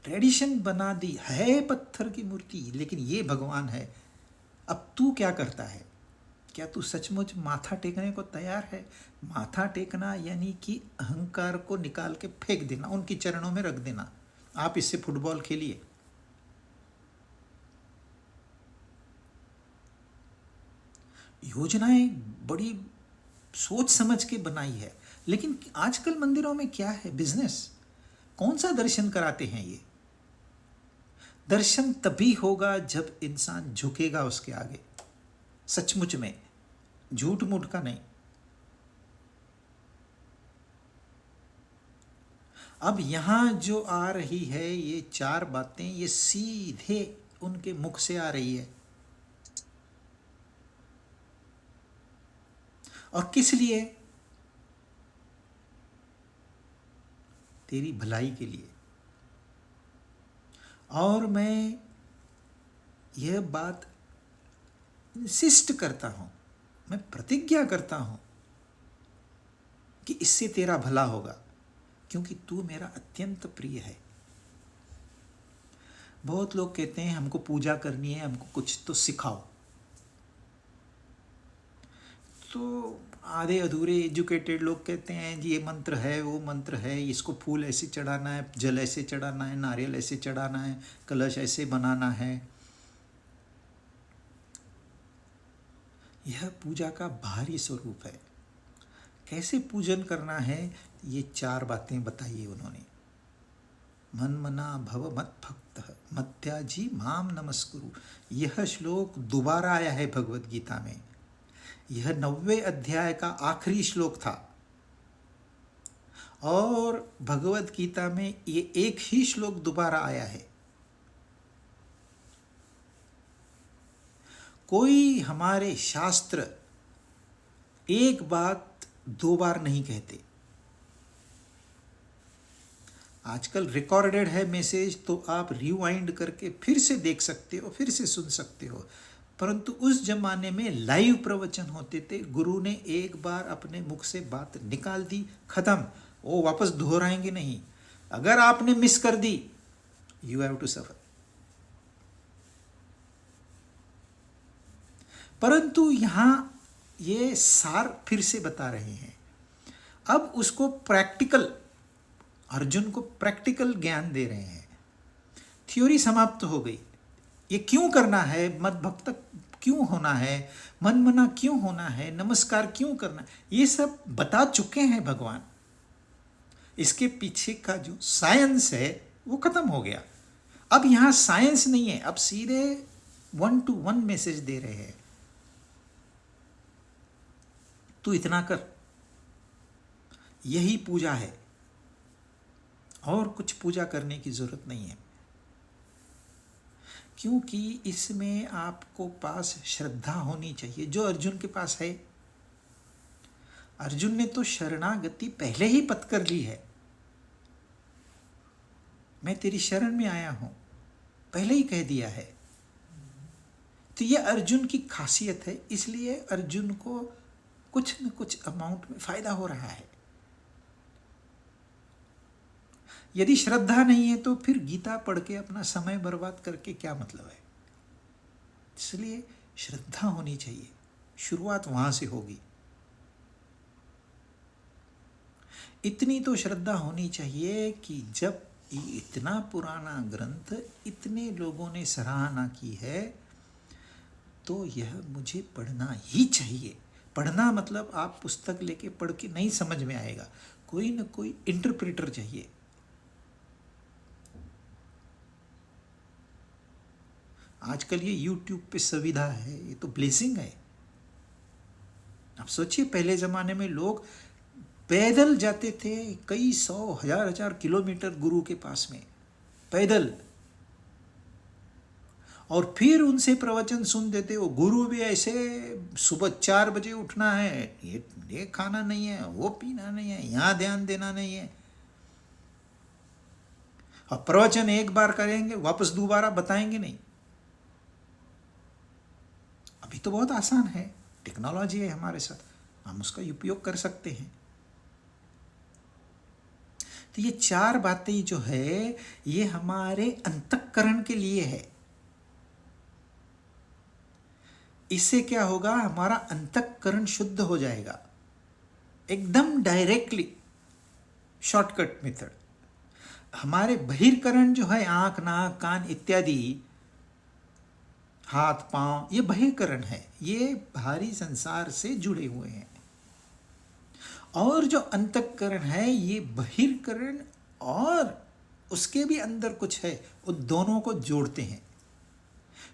ट्रेडिशन बना दी है पत्थर की मूर्ति, लेकिन ये भगवान है। अब तू क्या करता है? क्या तू सचमुच माथा टेकने को तैयार है? माथा टेकना यानी कि अहंकार को निकाल के फेंक देना, उनकी चरणों में रख देना। आप इससे फुटबॉल खेलिए। योजनाएं बड़ी सोच समझ के बनाई है, लेकिन आजकल मंदिरों में क्या है? बिजनेस। कौन सा दर्शन कराते हैं ये? दर्शन तभी होगा जब इंसान झुकेगा उसके आगे, सचमुच में, झूठ मूठ का नहीं। अब यहां जो आ रही है ये 4 बातें, ये सीधे उनके मुख से आ रही है। और किस लिए? तेरी भलाई के लिए। और मैं यह बात इंसिस्ट करता हूं, मैं प्रतिज्ञा करता हूं कि इससे तेरा भला होगा, क्योंकि तू मेरा अत्यंत प्रिय है। बहुत लोग कहते हैं हमको पूजा करनी है, हमको कुछ तो सिखाओ। तो आधे अधूरे एजुकेटेड लोग कहते हैं जी ये मंत्र है, वो मंत्र है, इसको फूल ऐसे चढ़ाना है, जल ऐसे चढ़ाना है, नारियल ऐसे चढ़ाना है, कलश ऐसे बनाना है। यह पूजा का बाहरी स्वरूप है। कैसे पूजन करना है, ये 4 बातें बताइए उन्होंने। मन मना भव मत भक्त मत्याजी माम नमस्कुरु। यह श्लोक दोबारा आया है भगवत गीता में। यह 90वें अध्याय का आखिरी श्लोक था। और भगवत गीता में ये एक ही श्लोक दोबारा आया है। कोई हमारे शास्त्र एक बात 2 बार नहीं कहते। आजकल रिकॉर्डेड है मैसेज, तो आप रिवाइंड करके फिर से देख सकते हो, फिर से सुन सकते हो। परंतु उस जमाने में लाइव प्रवचन होते थे। गुरु ने एक बार अपने मुख से बात निकाल दी, खत्म। वो वापस दोहराएंगे नहीं। अगर आपने मिस कर दी, यू हैव टू सफर। परंतु यहां ये सार फिर से बता रहे हैं। अब उसको प्रैक्टिकल, अर्जुन को प्रैक्टिकल ज्ञान दे रहे हैं। थ्योरी समाप्त हो गई। ये क्यों करना है, मत भक्त क्यों होना है, मन मना क्यों होना है, नमस्कार क्यों करना, ये सब बता चुके हैं भगवान। इसके पीछे का जो साइंस है वो खत्म हो गया। अब यहां साइंस नहीं है, अब सीधे 1 to 1 मैसेज दे रहे हैं। तू इतना कर, यही पूजा है, और कुछ पूजा करने की जरूरत नहीं है। क्योंकि इसमें आपको पास श्रद्धा होनी चाहिए, जो अर्जुन के पास है। अर्जुन ने तो शरणागति पहले ही पत्कर ली है। मैं तेरी शरण में आया हूं, पहले ही कह दिया है। तो यह अर्जुन की खासियत है। इसलिए अर्जुन को कुछ न कुछ अमाउंट में फायदा हो रहा है। यदि श्रद्धा नहीं है तो फिर गीता पढ़ के अपना समय बर्बाद करके क्या मतलब है। इसलिए श्रद्धा होनी चाहिए, शुरुआत वहां से होगी। इतनी तो श्रद्धा होनी चाहिए कि जब इतना पुराना ग्रंथ इतने लोगों ने सराहना की है, तो यह मुझे पढ़ना ही चाहिए। पढ़ना मतलब आप पुस्तक लेके पढ़ के नहीं समझ में आएगा, कोई न कोई इंटरप्रेटर चाहिए। आजकल ये YouTube पे सुविधा है, ये तो ब्लेसिंग है। आप सोचिए, पहले जमाने में लोग पैदल जाते थे कई सौ हजार हजार किलोमीटर गुरु के पास में, पैदल। और फिर उनसे प्रवचन सुनते थे। वो गुरु भी ऐसे, सुबह 4 बजे उठना है, ये खाना नहीं है, वो पीना नहीं है, यहाँ ध्यान देना नहीं है। और प्रवचन एक बार करेंगे, वापस दोबारा बताएंगे नहीं। अभी तो बहुत आसान है, टेक्नोलॉजी है हमारे साथ, हम उसका उपयोग कर सकते हैं। तो ये 4 बातें जो है ये हमारे अंतःकरण के लिए है। इससे क्या होगा, हमारा अंतःकरण शुद्ध हो जाएगा, एकदम डायरेक्टली, शॉर्टकट मेथड। हमारे बहिर्करण जो है, आंख, नाक, कान इत्यादि, हाथ पांव, ये बहिर्करण है, ये बाहरी संसार से जुड़े हुए हैं। और जो अंतःकरण है ये बहिर्करण और उसके भी अंदर कुछ है, उन दोनों को जोड़ते हैं।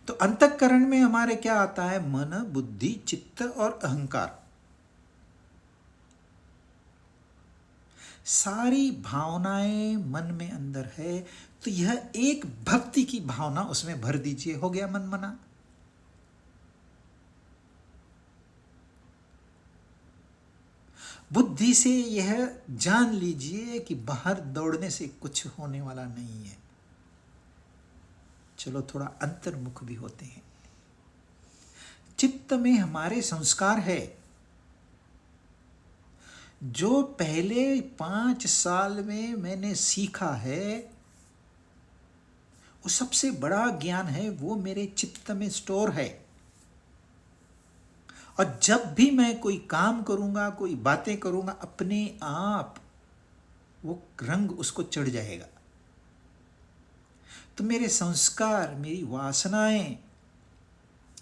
तो अंतःकरण में हमारे क्या आता है, मन, बुद्धि, चित्त और अहंकार। सारी भावनाएं मन में अंदर है। तो यह एक भक्ति की भावना उसमें भर दीजिए, हो गया मन मना। बुद्धि से यह जान लीजिए कि बाहर दौड़ने से कुछ होने वाला नहीं है। चलो थोड़ा अंतर्मुख भी होते हैं। चित्त में हमारे संस्कार है। जो पहले 5 साल में मैंने सीखा है, वो सबसे बड़ा ज्ञान है, वो मेरे चित्त में स्टोर है। और जब भी मैं कोई काम करूंगा, कोई बातें करूंगा, अपने आप वो रंग उसको चढ़ जाएगा। तो मेरे संस्कार, मेरी वासनाएं,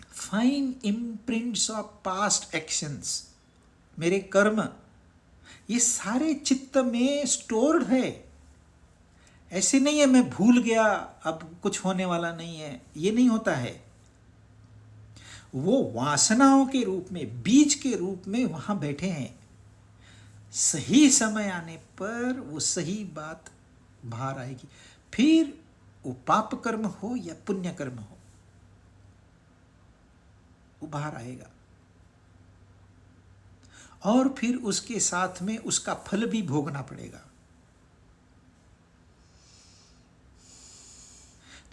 fine imprints of past actions, मेरे कर्म, ये सारे चित्त में स्टोर्ड है। ऐसे नहीं है मैं भूल गया अब कुछ होने वाला नहीं है, ये नहीं होता है। वो वासनाओं के रूप में, बीज के रूप में वहां बैठे हैं। सही समय आने पर वो सही बात बाहर आएगी। फिर वो पाप कर्म हो या पुण्य कर्म हो, वो बाहर आएगा। और फिर उसके साथ में उसका फल भी भोगना पड़ेगा।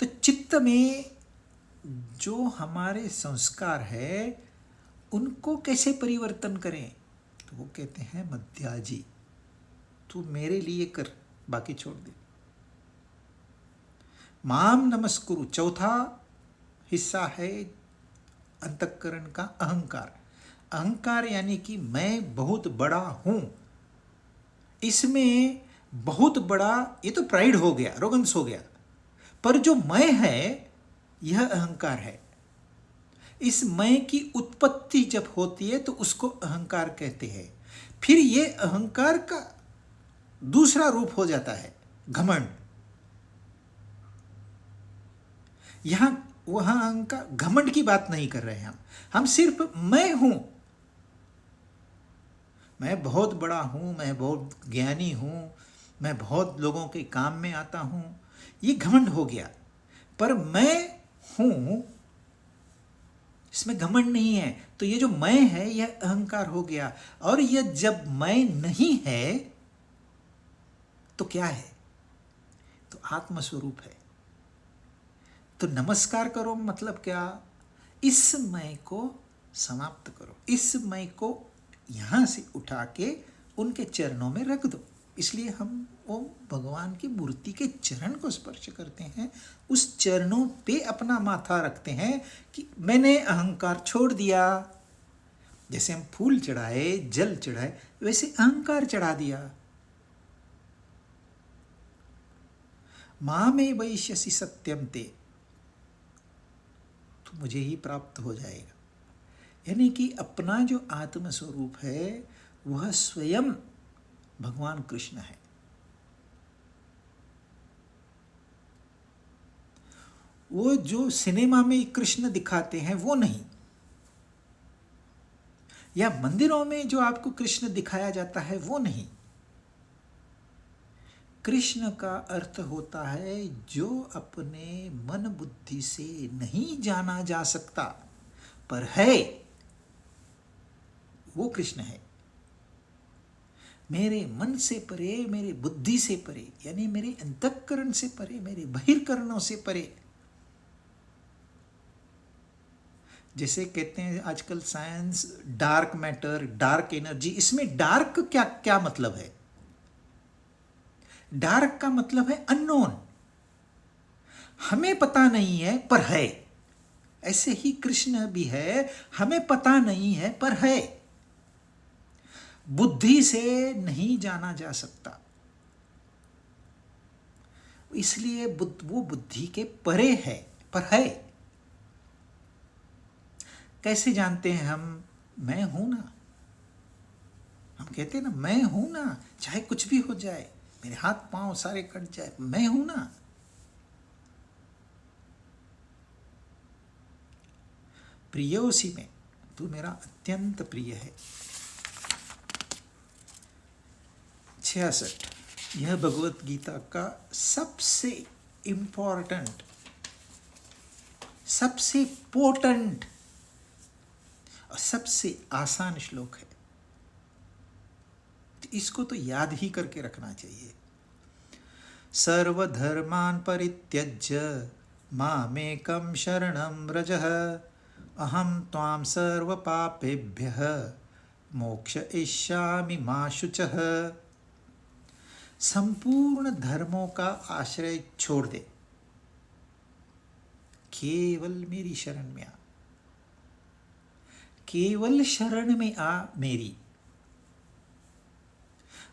तो चित्त में जो हमारे संस्कार है, उनको कैसे परिवर्तन करें? तो वो कहते हैं मध्याजी, तू मेरे लिए कर, बाकी छोड़ दे। माम नमस्कुरु, चौथा हिस्सा है अंतःकरण का अहंकार। अहंकार यानी कि मैं बहुत बड़ा हूं। इसमें बहुत बड़ा, ये तो प्राइड हो गया, रोगंस हो गया। पर जो मैं है, यह अहंकार है। इस मैं की उत्पत्ति जब होती है तो उसको अहंकार कहते हैं। फिर ये अहंकार का दूसरा रूप हो जाता है घमंड। यहां वहां अहंकार, घमंड की बात नहीं कर रहे हैं हम सिर्फ मैं हूं, मैं बहुत बड़ा हूं, मैं बहुत ज्ञानी हूं, मैं बहुत लोगों के काम में आता हूं, ये घमंड हो गया। पर मैं हूं, इसमें घमंड नहीं है। तो ये जो मैं है यह अहंकार हो गया। और यह जब मैं नहीं है तो क्या है? तो आत्मस्वरूप है। तो नमस्कार करो मतलब क्या? इस मैं को समाप्त करो, इस मैं को यहां से उठा के उनके चरणों में रख दो। इसलिए हम वो भगवान की मूर्ति के चरण को स्पर्श करते हैं, उस चरणों पे अपना माथा रखते हैं कि मैंने अहंकार छोड़ दिया। जैसे हम फूल चढ़ाए, जल चढ़ाए, वैसे अहंकार चढ़ा दिया। मां में वैश्यसि सत्यम ते, तो मुझे ही प्राप्त हो जाएगा। यानी कि अपना जो आत्म स्वरूप है वह स्वयं भगवान कृष्ण है। वो जो सिनेमा में कृष्ण दिखाते हैं वो नहीं, या मंदिरों में जो आपको कृष्ण दिखाया जाता है वो नहीं। कृष्ण का अर्थ होता है जो अपने मन बुद्धि से नहीं जाना जा सकता पर है, वो कृष्ण है। मेरे मन से परे, मेरे बुद्धि से परे, यानी मेरे अंतःकरण से परे, मेरे बहिर्करणों से परे। जैसे कहते हैं आजकल science, dark matter, dark energy, इसमें डार्क क्या क्या मतलब है? डार्क का मतलब है अननोन, हमें पता नहीं है पर है। ऐसे ही कृष्ण भी है, हमें पता नहीं है पर है, बुद्धि से नहीं जाना जा सकता, इसलिए वो बुद्धि के परे है पर है। कैसे जानते हैं हम? मैं हूं ना, हम कहते हैं ना मैं हूं ना, चाहे कुछ भी हो जाए, मेरे हाथ पांव सारे कट जाए, मैं हूं ना। प्रियोसी में तू मेरा अत्यंत प्रिय है। 66, यह भगवत गीता का सबसे इंपॉर्टेंट, सबसे पोटेंट और सबसे आसान श्लोक है। इसको तो याद ही करके रखना चाहिए। सर्वधर्मान् परित्यज्य मामेकं शरणं व्रज, अहं त्वां सर्वपापेभ्यः मोक्षयिष्यामि मा शुचः। संपूर्ण धर्मों का आश्रय छोड़ दे, केवल मेरी शरण में आ, केवल शरण में आ मेरी,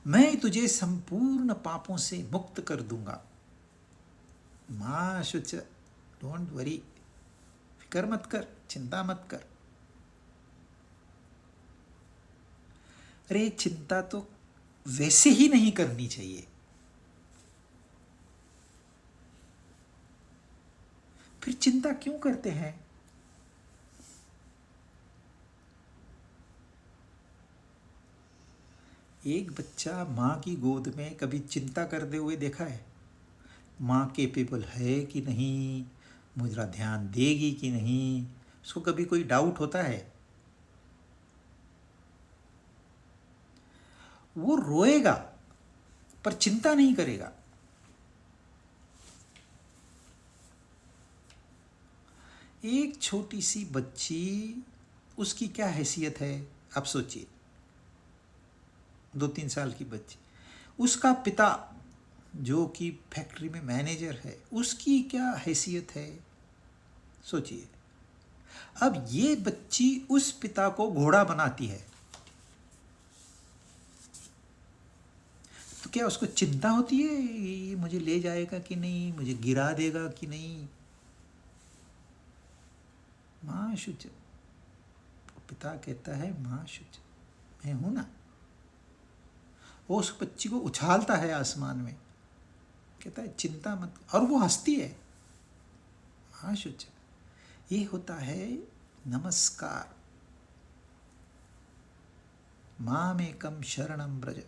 मैं तुझे संपूर्ण पापों से मुक्त कर दूंगा। मां शुच, डोंट वरी, फिक्र मत कर, चिंता मत कर। अरे चिंता तो वैसे ही नहीं करनी चाहिए, फिर चिंता क्यों करते हैं? एक बच्चा माँ की गोद में कभी चिंता करते हुए देखा है? माँ केपेबल है कि नहीं, मुझे ध्यान देगी कि नहीं, उसको कभी कोई डाउट होता है? वो रोएगा पर चिंता नहीं करेगा। एक छोटी सी बच्ची, उसकी क्या हैसियत है आप सोचिए, 2-3 साल की बच्ची, उसका पिता जो कि फैक्ट्री में मैनेजर है, उसकी क्या हैसियत है सोचिए। अब ये बच्ची उस पिता को घोड़ा बनाती है, तो क्या उसको चिंता होती है ये मुझे ले जाएगा कि नहीं, मुझे गिरा देगा कि नहीं? माँ शुच, पिता कहता है माँ शुच, मैं हूं ना। वो उस बच्ची को उछालता है आसमान में, कहता है चिंता मत, और वो हंसती है। माँ शुच, ये होता है नमस्कार। मामेकं शरणं व्रज,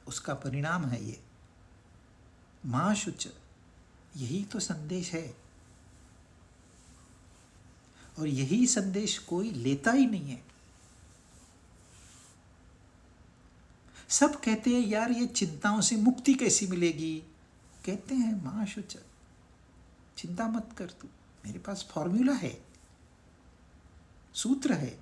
उसका परिणाम है ये। माँ शुच, यही तो संदेश है, और यही संदेश कोई लेता ही नहीं है। सब कहते हैं यार ये चिंताओं से मुक्ति कैसी मिलेगी? कहते हैं माँ शुच, चिंता मत कर तू, मेरे पास फॉर्मूला है, सूत्र है।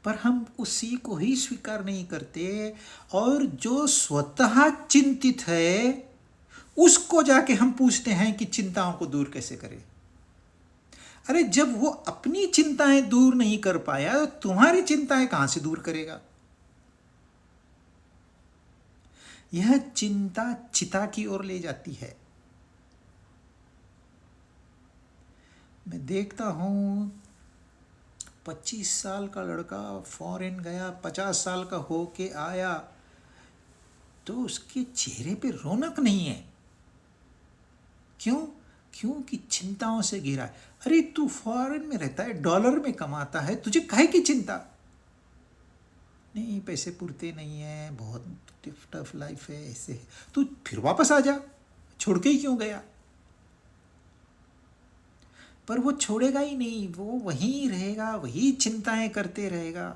पर हम उसी को ही स्वीकार नहीं करते, और जो स्वतः चिंतित है उसको जाके हम पूछते हैं कि चिंताओं को दूर कैसे करें। अरे जब वो अपनी चिंताएं दूर नहीं कर पाया तो तुम्हारी चिंताएं कहां से दूर करेगा? यह चिंता चिता की ओर ले जाती है। मैं देखता हूं 25 साल का लड़का फॉरेन गया, 50 साल का होके आया, तो उसके चेहरे पे रौनक नहीं है। क्यों? क्योंकि चिंताओं से घिरा है। अरे तू फॉरेन में रहता है, डॉलर में कमाता है, तुझे काहे की चिंता? नहीं पैसे पूरते नहीं है, बहुत टफ लाइफ है, ऐसे है। तू फिर वापस आ जा, छोड़ के ही क्यों गया? पर वो छोड़ेगा ही नहीं, वो वहीं रहेगा, वही चिंताएं करते रहेगा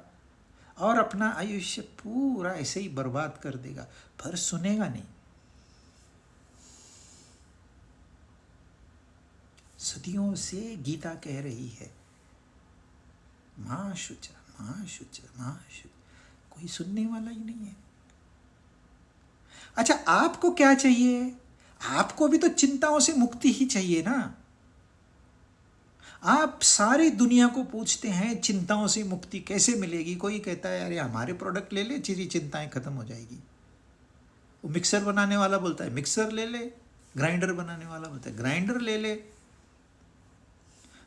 और अपना आयुष्य पूरा ऐसे ही बर्बाद कर देगा, पर सुनेगा नहीं। सदियों से गीता कह रही है, माँ शुच, माँ शुच, माँ शुच, कोई सुनने वाला ही नहीं है। अच्छा, आपको क्या चाहिए? आपको भी तो चिंताओं से मुक्ति ही चाहिए ना। आप सारी दुनिया को पूछते हैं चिंताओं से मुक्ति कैसे मिलेगी, कोई कहता है अरे हमारे प्रोडक्ट ले ले, तेरी चिंताएं खत्म हो जाएगी। वो मिक्सर बनाने वाला बोलता है मिक्सर ले ले, ग्राइंडर बनाने वाला बोलता है ग्राइंडर ले ले,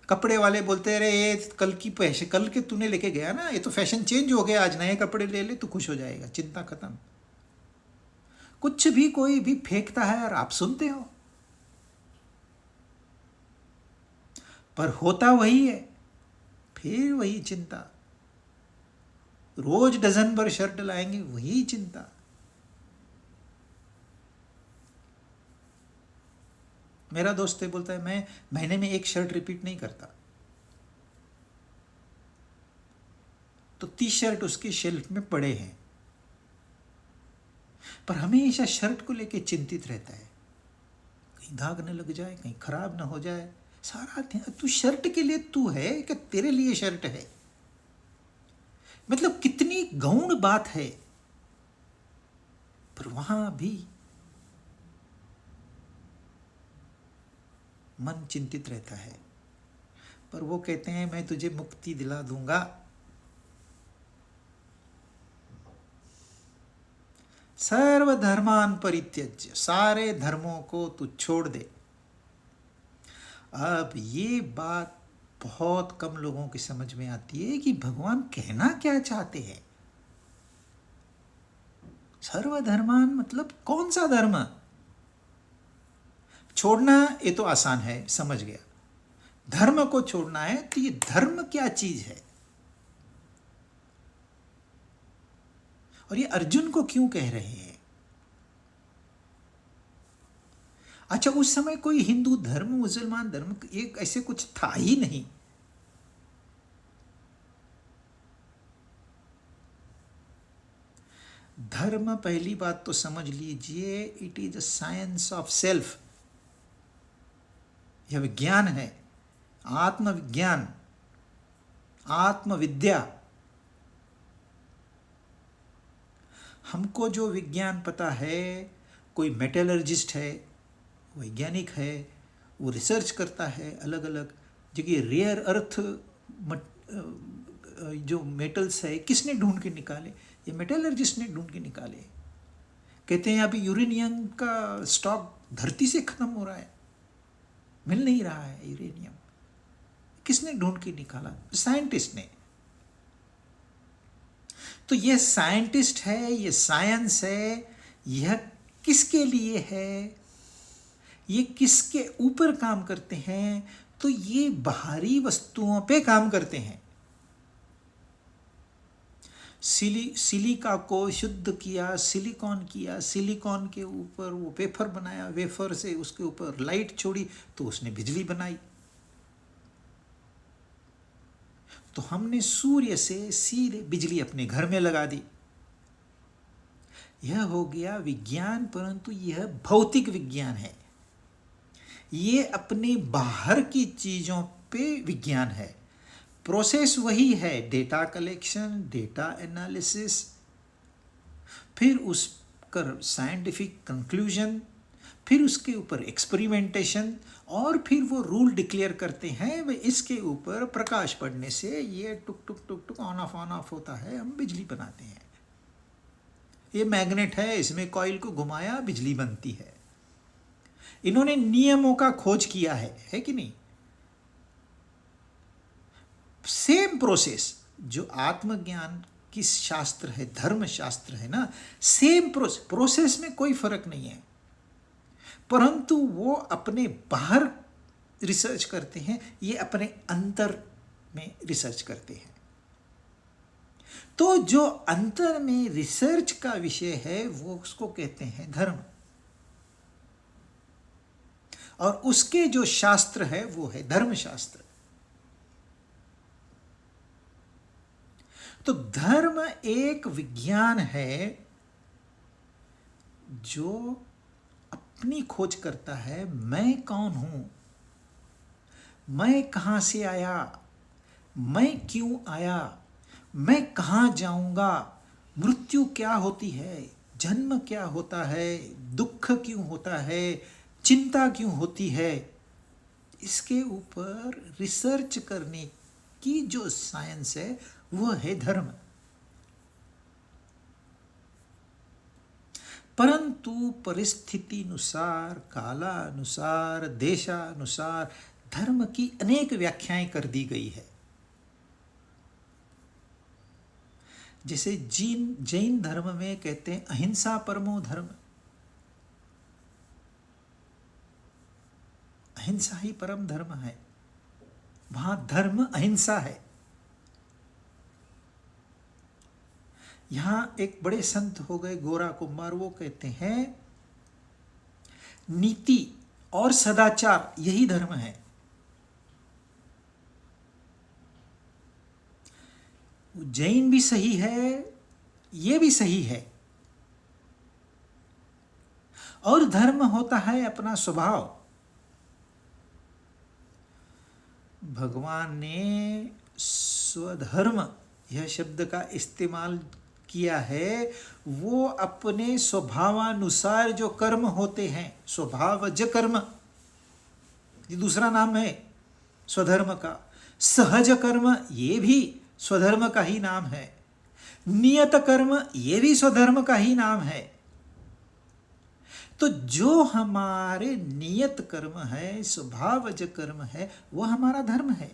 कपड़े वाले बोलते हैं अरे ये कल की पैसे कल के तूने लेके गया ना, ये तो फैशन चेंज हो गया, आज नए कपड़े ले ले, तू खुश हो जाएगा, चिंता खत्म। कुछ भी कोई भी फेंकता है और आप सुनते हो, पर होता वही है, फिर वही चिंता। रोज डजन भर शर्ट लाएंगे, वही चिंता। मेरा दोस्त है, बोलता है मैं महीने में एक शर्ट रिपीट नहीं करता, तो 30 शर्ट उसके शेल्फ में पड़े हैं, पर हमेशा शर्ट को लेके चिंतित रहता है, कहीं दाग न लग जाए, कहीं खराब न हो जाए। सारा तू शर्ट के लिए तू है कि तेरे लिए शर्ट है? मतलब कितनी गौण बात है, पर वहां भी मन चिंतित रहता है। पर वो कहते हैं मैं तुझे मुक्ति दिला दूंगा। सर्वधर्मान परित्यज्य, सारे धर्मों को तू छोड़ दे। अब ये बात बहुत कम लोगों की समझ में आती है कि भगवान कहना क्या चाहते हैं। सर्वधर्मान मतलब कौन सा धर्म? छोड़ना ये तो आसान है, समझ गया। धर्म को छोड़ना है तो ये धर्म क्या चीज है, और ये अर्जुन को क्यों कह रहे हैं? अच्छा, उस समय कोई हिंदू धर्म, मुसलमान धर्म, एक ऐसे कुछ था ही नहीं। धर्म, पहली बात तो समझ लीजिए, it is the science of self. यह विज्ञान है, आत्मविज्ञान, आत्मविद्या। हमको जो विज्ञान पता है, कोई मेटलर्जिस्ट है, वैज्ञानिक है, वो रिसर्च करता है अलग अलग जगह, रेयर अर्थ जो मेटल्स है किसने ढूंढ के निकाले? ये मेटलर्जिस्ट ने ढूंढ के निकाले। कहते हैं अभी यूरेनियम का स्टॉक धरती से खत्म हो रहा है, मिल नहीं रहा है यूरेनियम। किसने ढूंढ के निकाला? साइंटिस्ट ने। तो ये साइंटिस्ट है, ये साइंस है, यह किसके लिए है, ये किसके ऊपर काम करते हैं? तो ये बाहरी वस्तुओं पे काम करते हैं। सिलिका को शुद्ध किया, सिलिकॉन किया, सिलिकॉन के ऊपर वो वेफर बनाया, वेफर से उसके ऊपर लाइट छोड़ी तो उसने बिजली बनाई। तो हमने सूर्य से सीधे बिजली अपने घर में लगा दी। यह हो गया विज्ञान, परंतु यह भौतिक विज्ञान है। ये अपने बाहर की चीजों पे विज्ञान है। प्रोसेस वही है, डेटा कलेक्शन, डेटा एनालिसिस, फिर उस कर साइंटिफिक कंक्लूजन, फिर उसके ऊपर एक्सपेरिमेंटेशन, और फिर वो रूल डिक्लेयर करते हैं, वे इसके ऊपर प्रकाश पड़ने से ये टुक टुक टुक टुक ऑन ऑफ होता है, हम बिजली बनाते हैं। ये मैग्नेट है, इसमें कॉइल को घुमाया, बिजली बनती है। इन्होंने नियमों का खोज किया है कि नहीं? सेम प्रोसेस जो आत्मज्ञान की शास्त्र है, धर्म शास्त्र है ना, सेम प्रोसेस में कोई फर्क नहीं है, परंतु वो अपने बाहर रिसर्च करते हैं, ये अपने अंतर में रिसर्च करते हैं। तो जो अंतर में रिसर्च का विषय है वो उसको कहते हैं धर्म, और उसके जो शास्त्र है वो है धर्मशास्त्र। तो धर्म एक विज्ञान है जो अपनी खोज करता है, मैं कौन हूं, मैं कहां से आया, मैं क्यों आया, मैं कहां जाऊंगा, मृत्यु क्या होती है, जन्म क्या होता है, दुख क्यों होता है, चिंता क्यों होती है। इसके ऊपर रिसर्च करने की जो साइंस है वह है धर्म। परंतु परिस्थिति अनुसार, कालानुसार, देशानुसार धर्म की अनेक व्याख्याएं कर दी गई है। जैसे जैन धर्म में कहते हैं अहिंसा परमो धर्म, अहिंसा ही परम धर्म है, वहां धर्म अहिंसा है। यहां एक बड़े संत हो गए गोरा कुमार, वो कहते हैं नीति और सदाचार यही धर्म है। जैन भी सही है, ये भी सही है। और धर्म होता है अपना स्वभाव। भगवान ने स्वधर्म यह शब्द का इस्तेमाल किया है, वो अपने स्वभावानुसार जो कर्म होते हैं, स्वभावज कर्म, ये दूसरा नाम है स्वधर्म का। सहज कर्म ये भी स्वधर्म का ही नाम है। नियत कर्म ये भी स्वधर्म का ही नाम है। तो जो हमारे नियत कर्म है, स्वभावज कर्म है, वह हमारा धर्म है।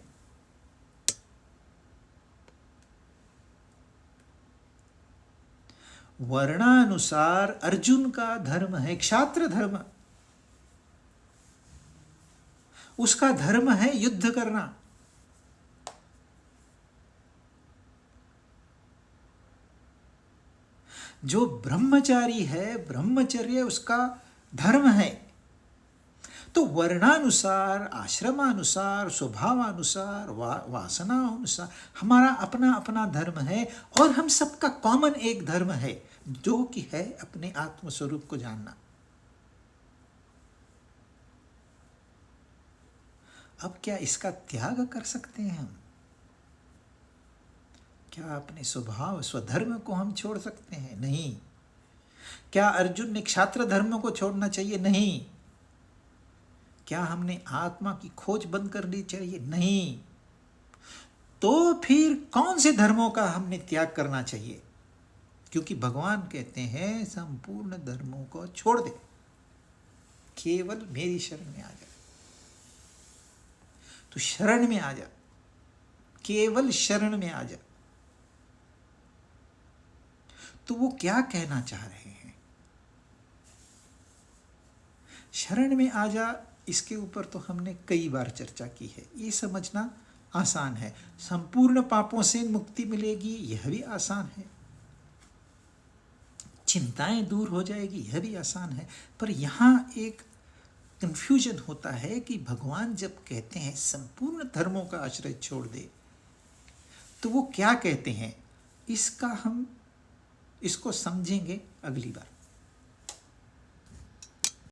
वर्णानुसार अर्जुन का धर्म है क्षात्र धर्म, उसका धर्म है युद्ध करना। जो ब्रह्मचारी है, ब्रह्मचर्य उसका धर्म है। तो वर्णानुसार, आश्रमानुसार, स्वभावानुसार, वासनानुसार हमारा अपना अपना धर्म है, और हम सबका कॉमन एक धर्म है जो कि है अपने आत्म स्वरूप को जानना। अब क्या इसका त्याग कर सकते हैं हम? क्या अपने स्वभाव स्वधर्म को हम छोड़ सकते हैं? नहीं। क्या अर्जुन ने क्षात्र धर्म को छोड़ना चाहिए? नहीं। क्या हमने आत्मा की खोज बंद करनी चाहिए? नहीं। तो फिर कौन से धर्मों का हमने त्याग करना चाहिए? क्योंकि भगवान कहते हैं संपूर्ण धर्मों को छोड़ दे, केवल मेरी शरण में आ जा। तो शरण में आ जा, केवल शरण में आ जा। तो वो क्या कहना चाह रहे हैं? शरण में आ जा, इसके ऊपर तो हमने कई बार चर्चा की है। ये समझना आसान है। संपूर्ण पापों से मुक्ति मिलेगी, यह भी आसान है। चिंताएं दूर हो जाएगी, यह भी आसान है। पर यहाँ एक कंफ्यूजन होता है कि भगवान जब कहते हैं संपूर्ण धर्मों का आश्रय छोड़ दे, तो वो क्या कहते हैं? इसको समझेंगे अगली बार।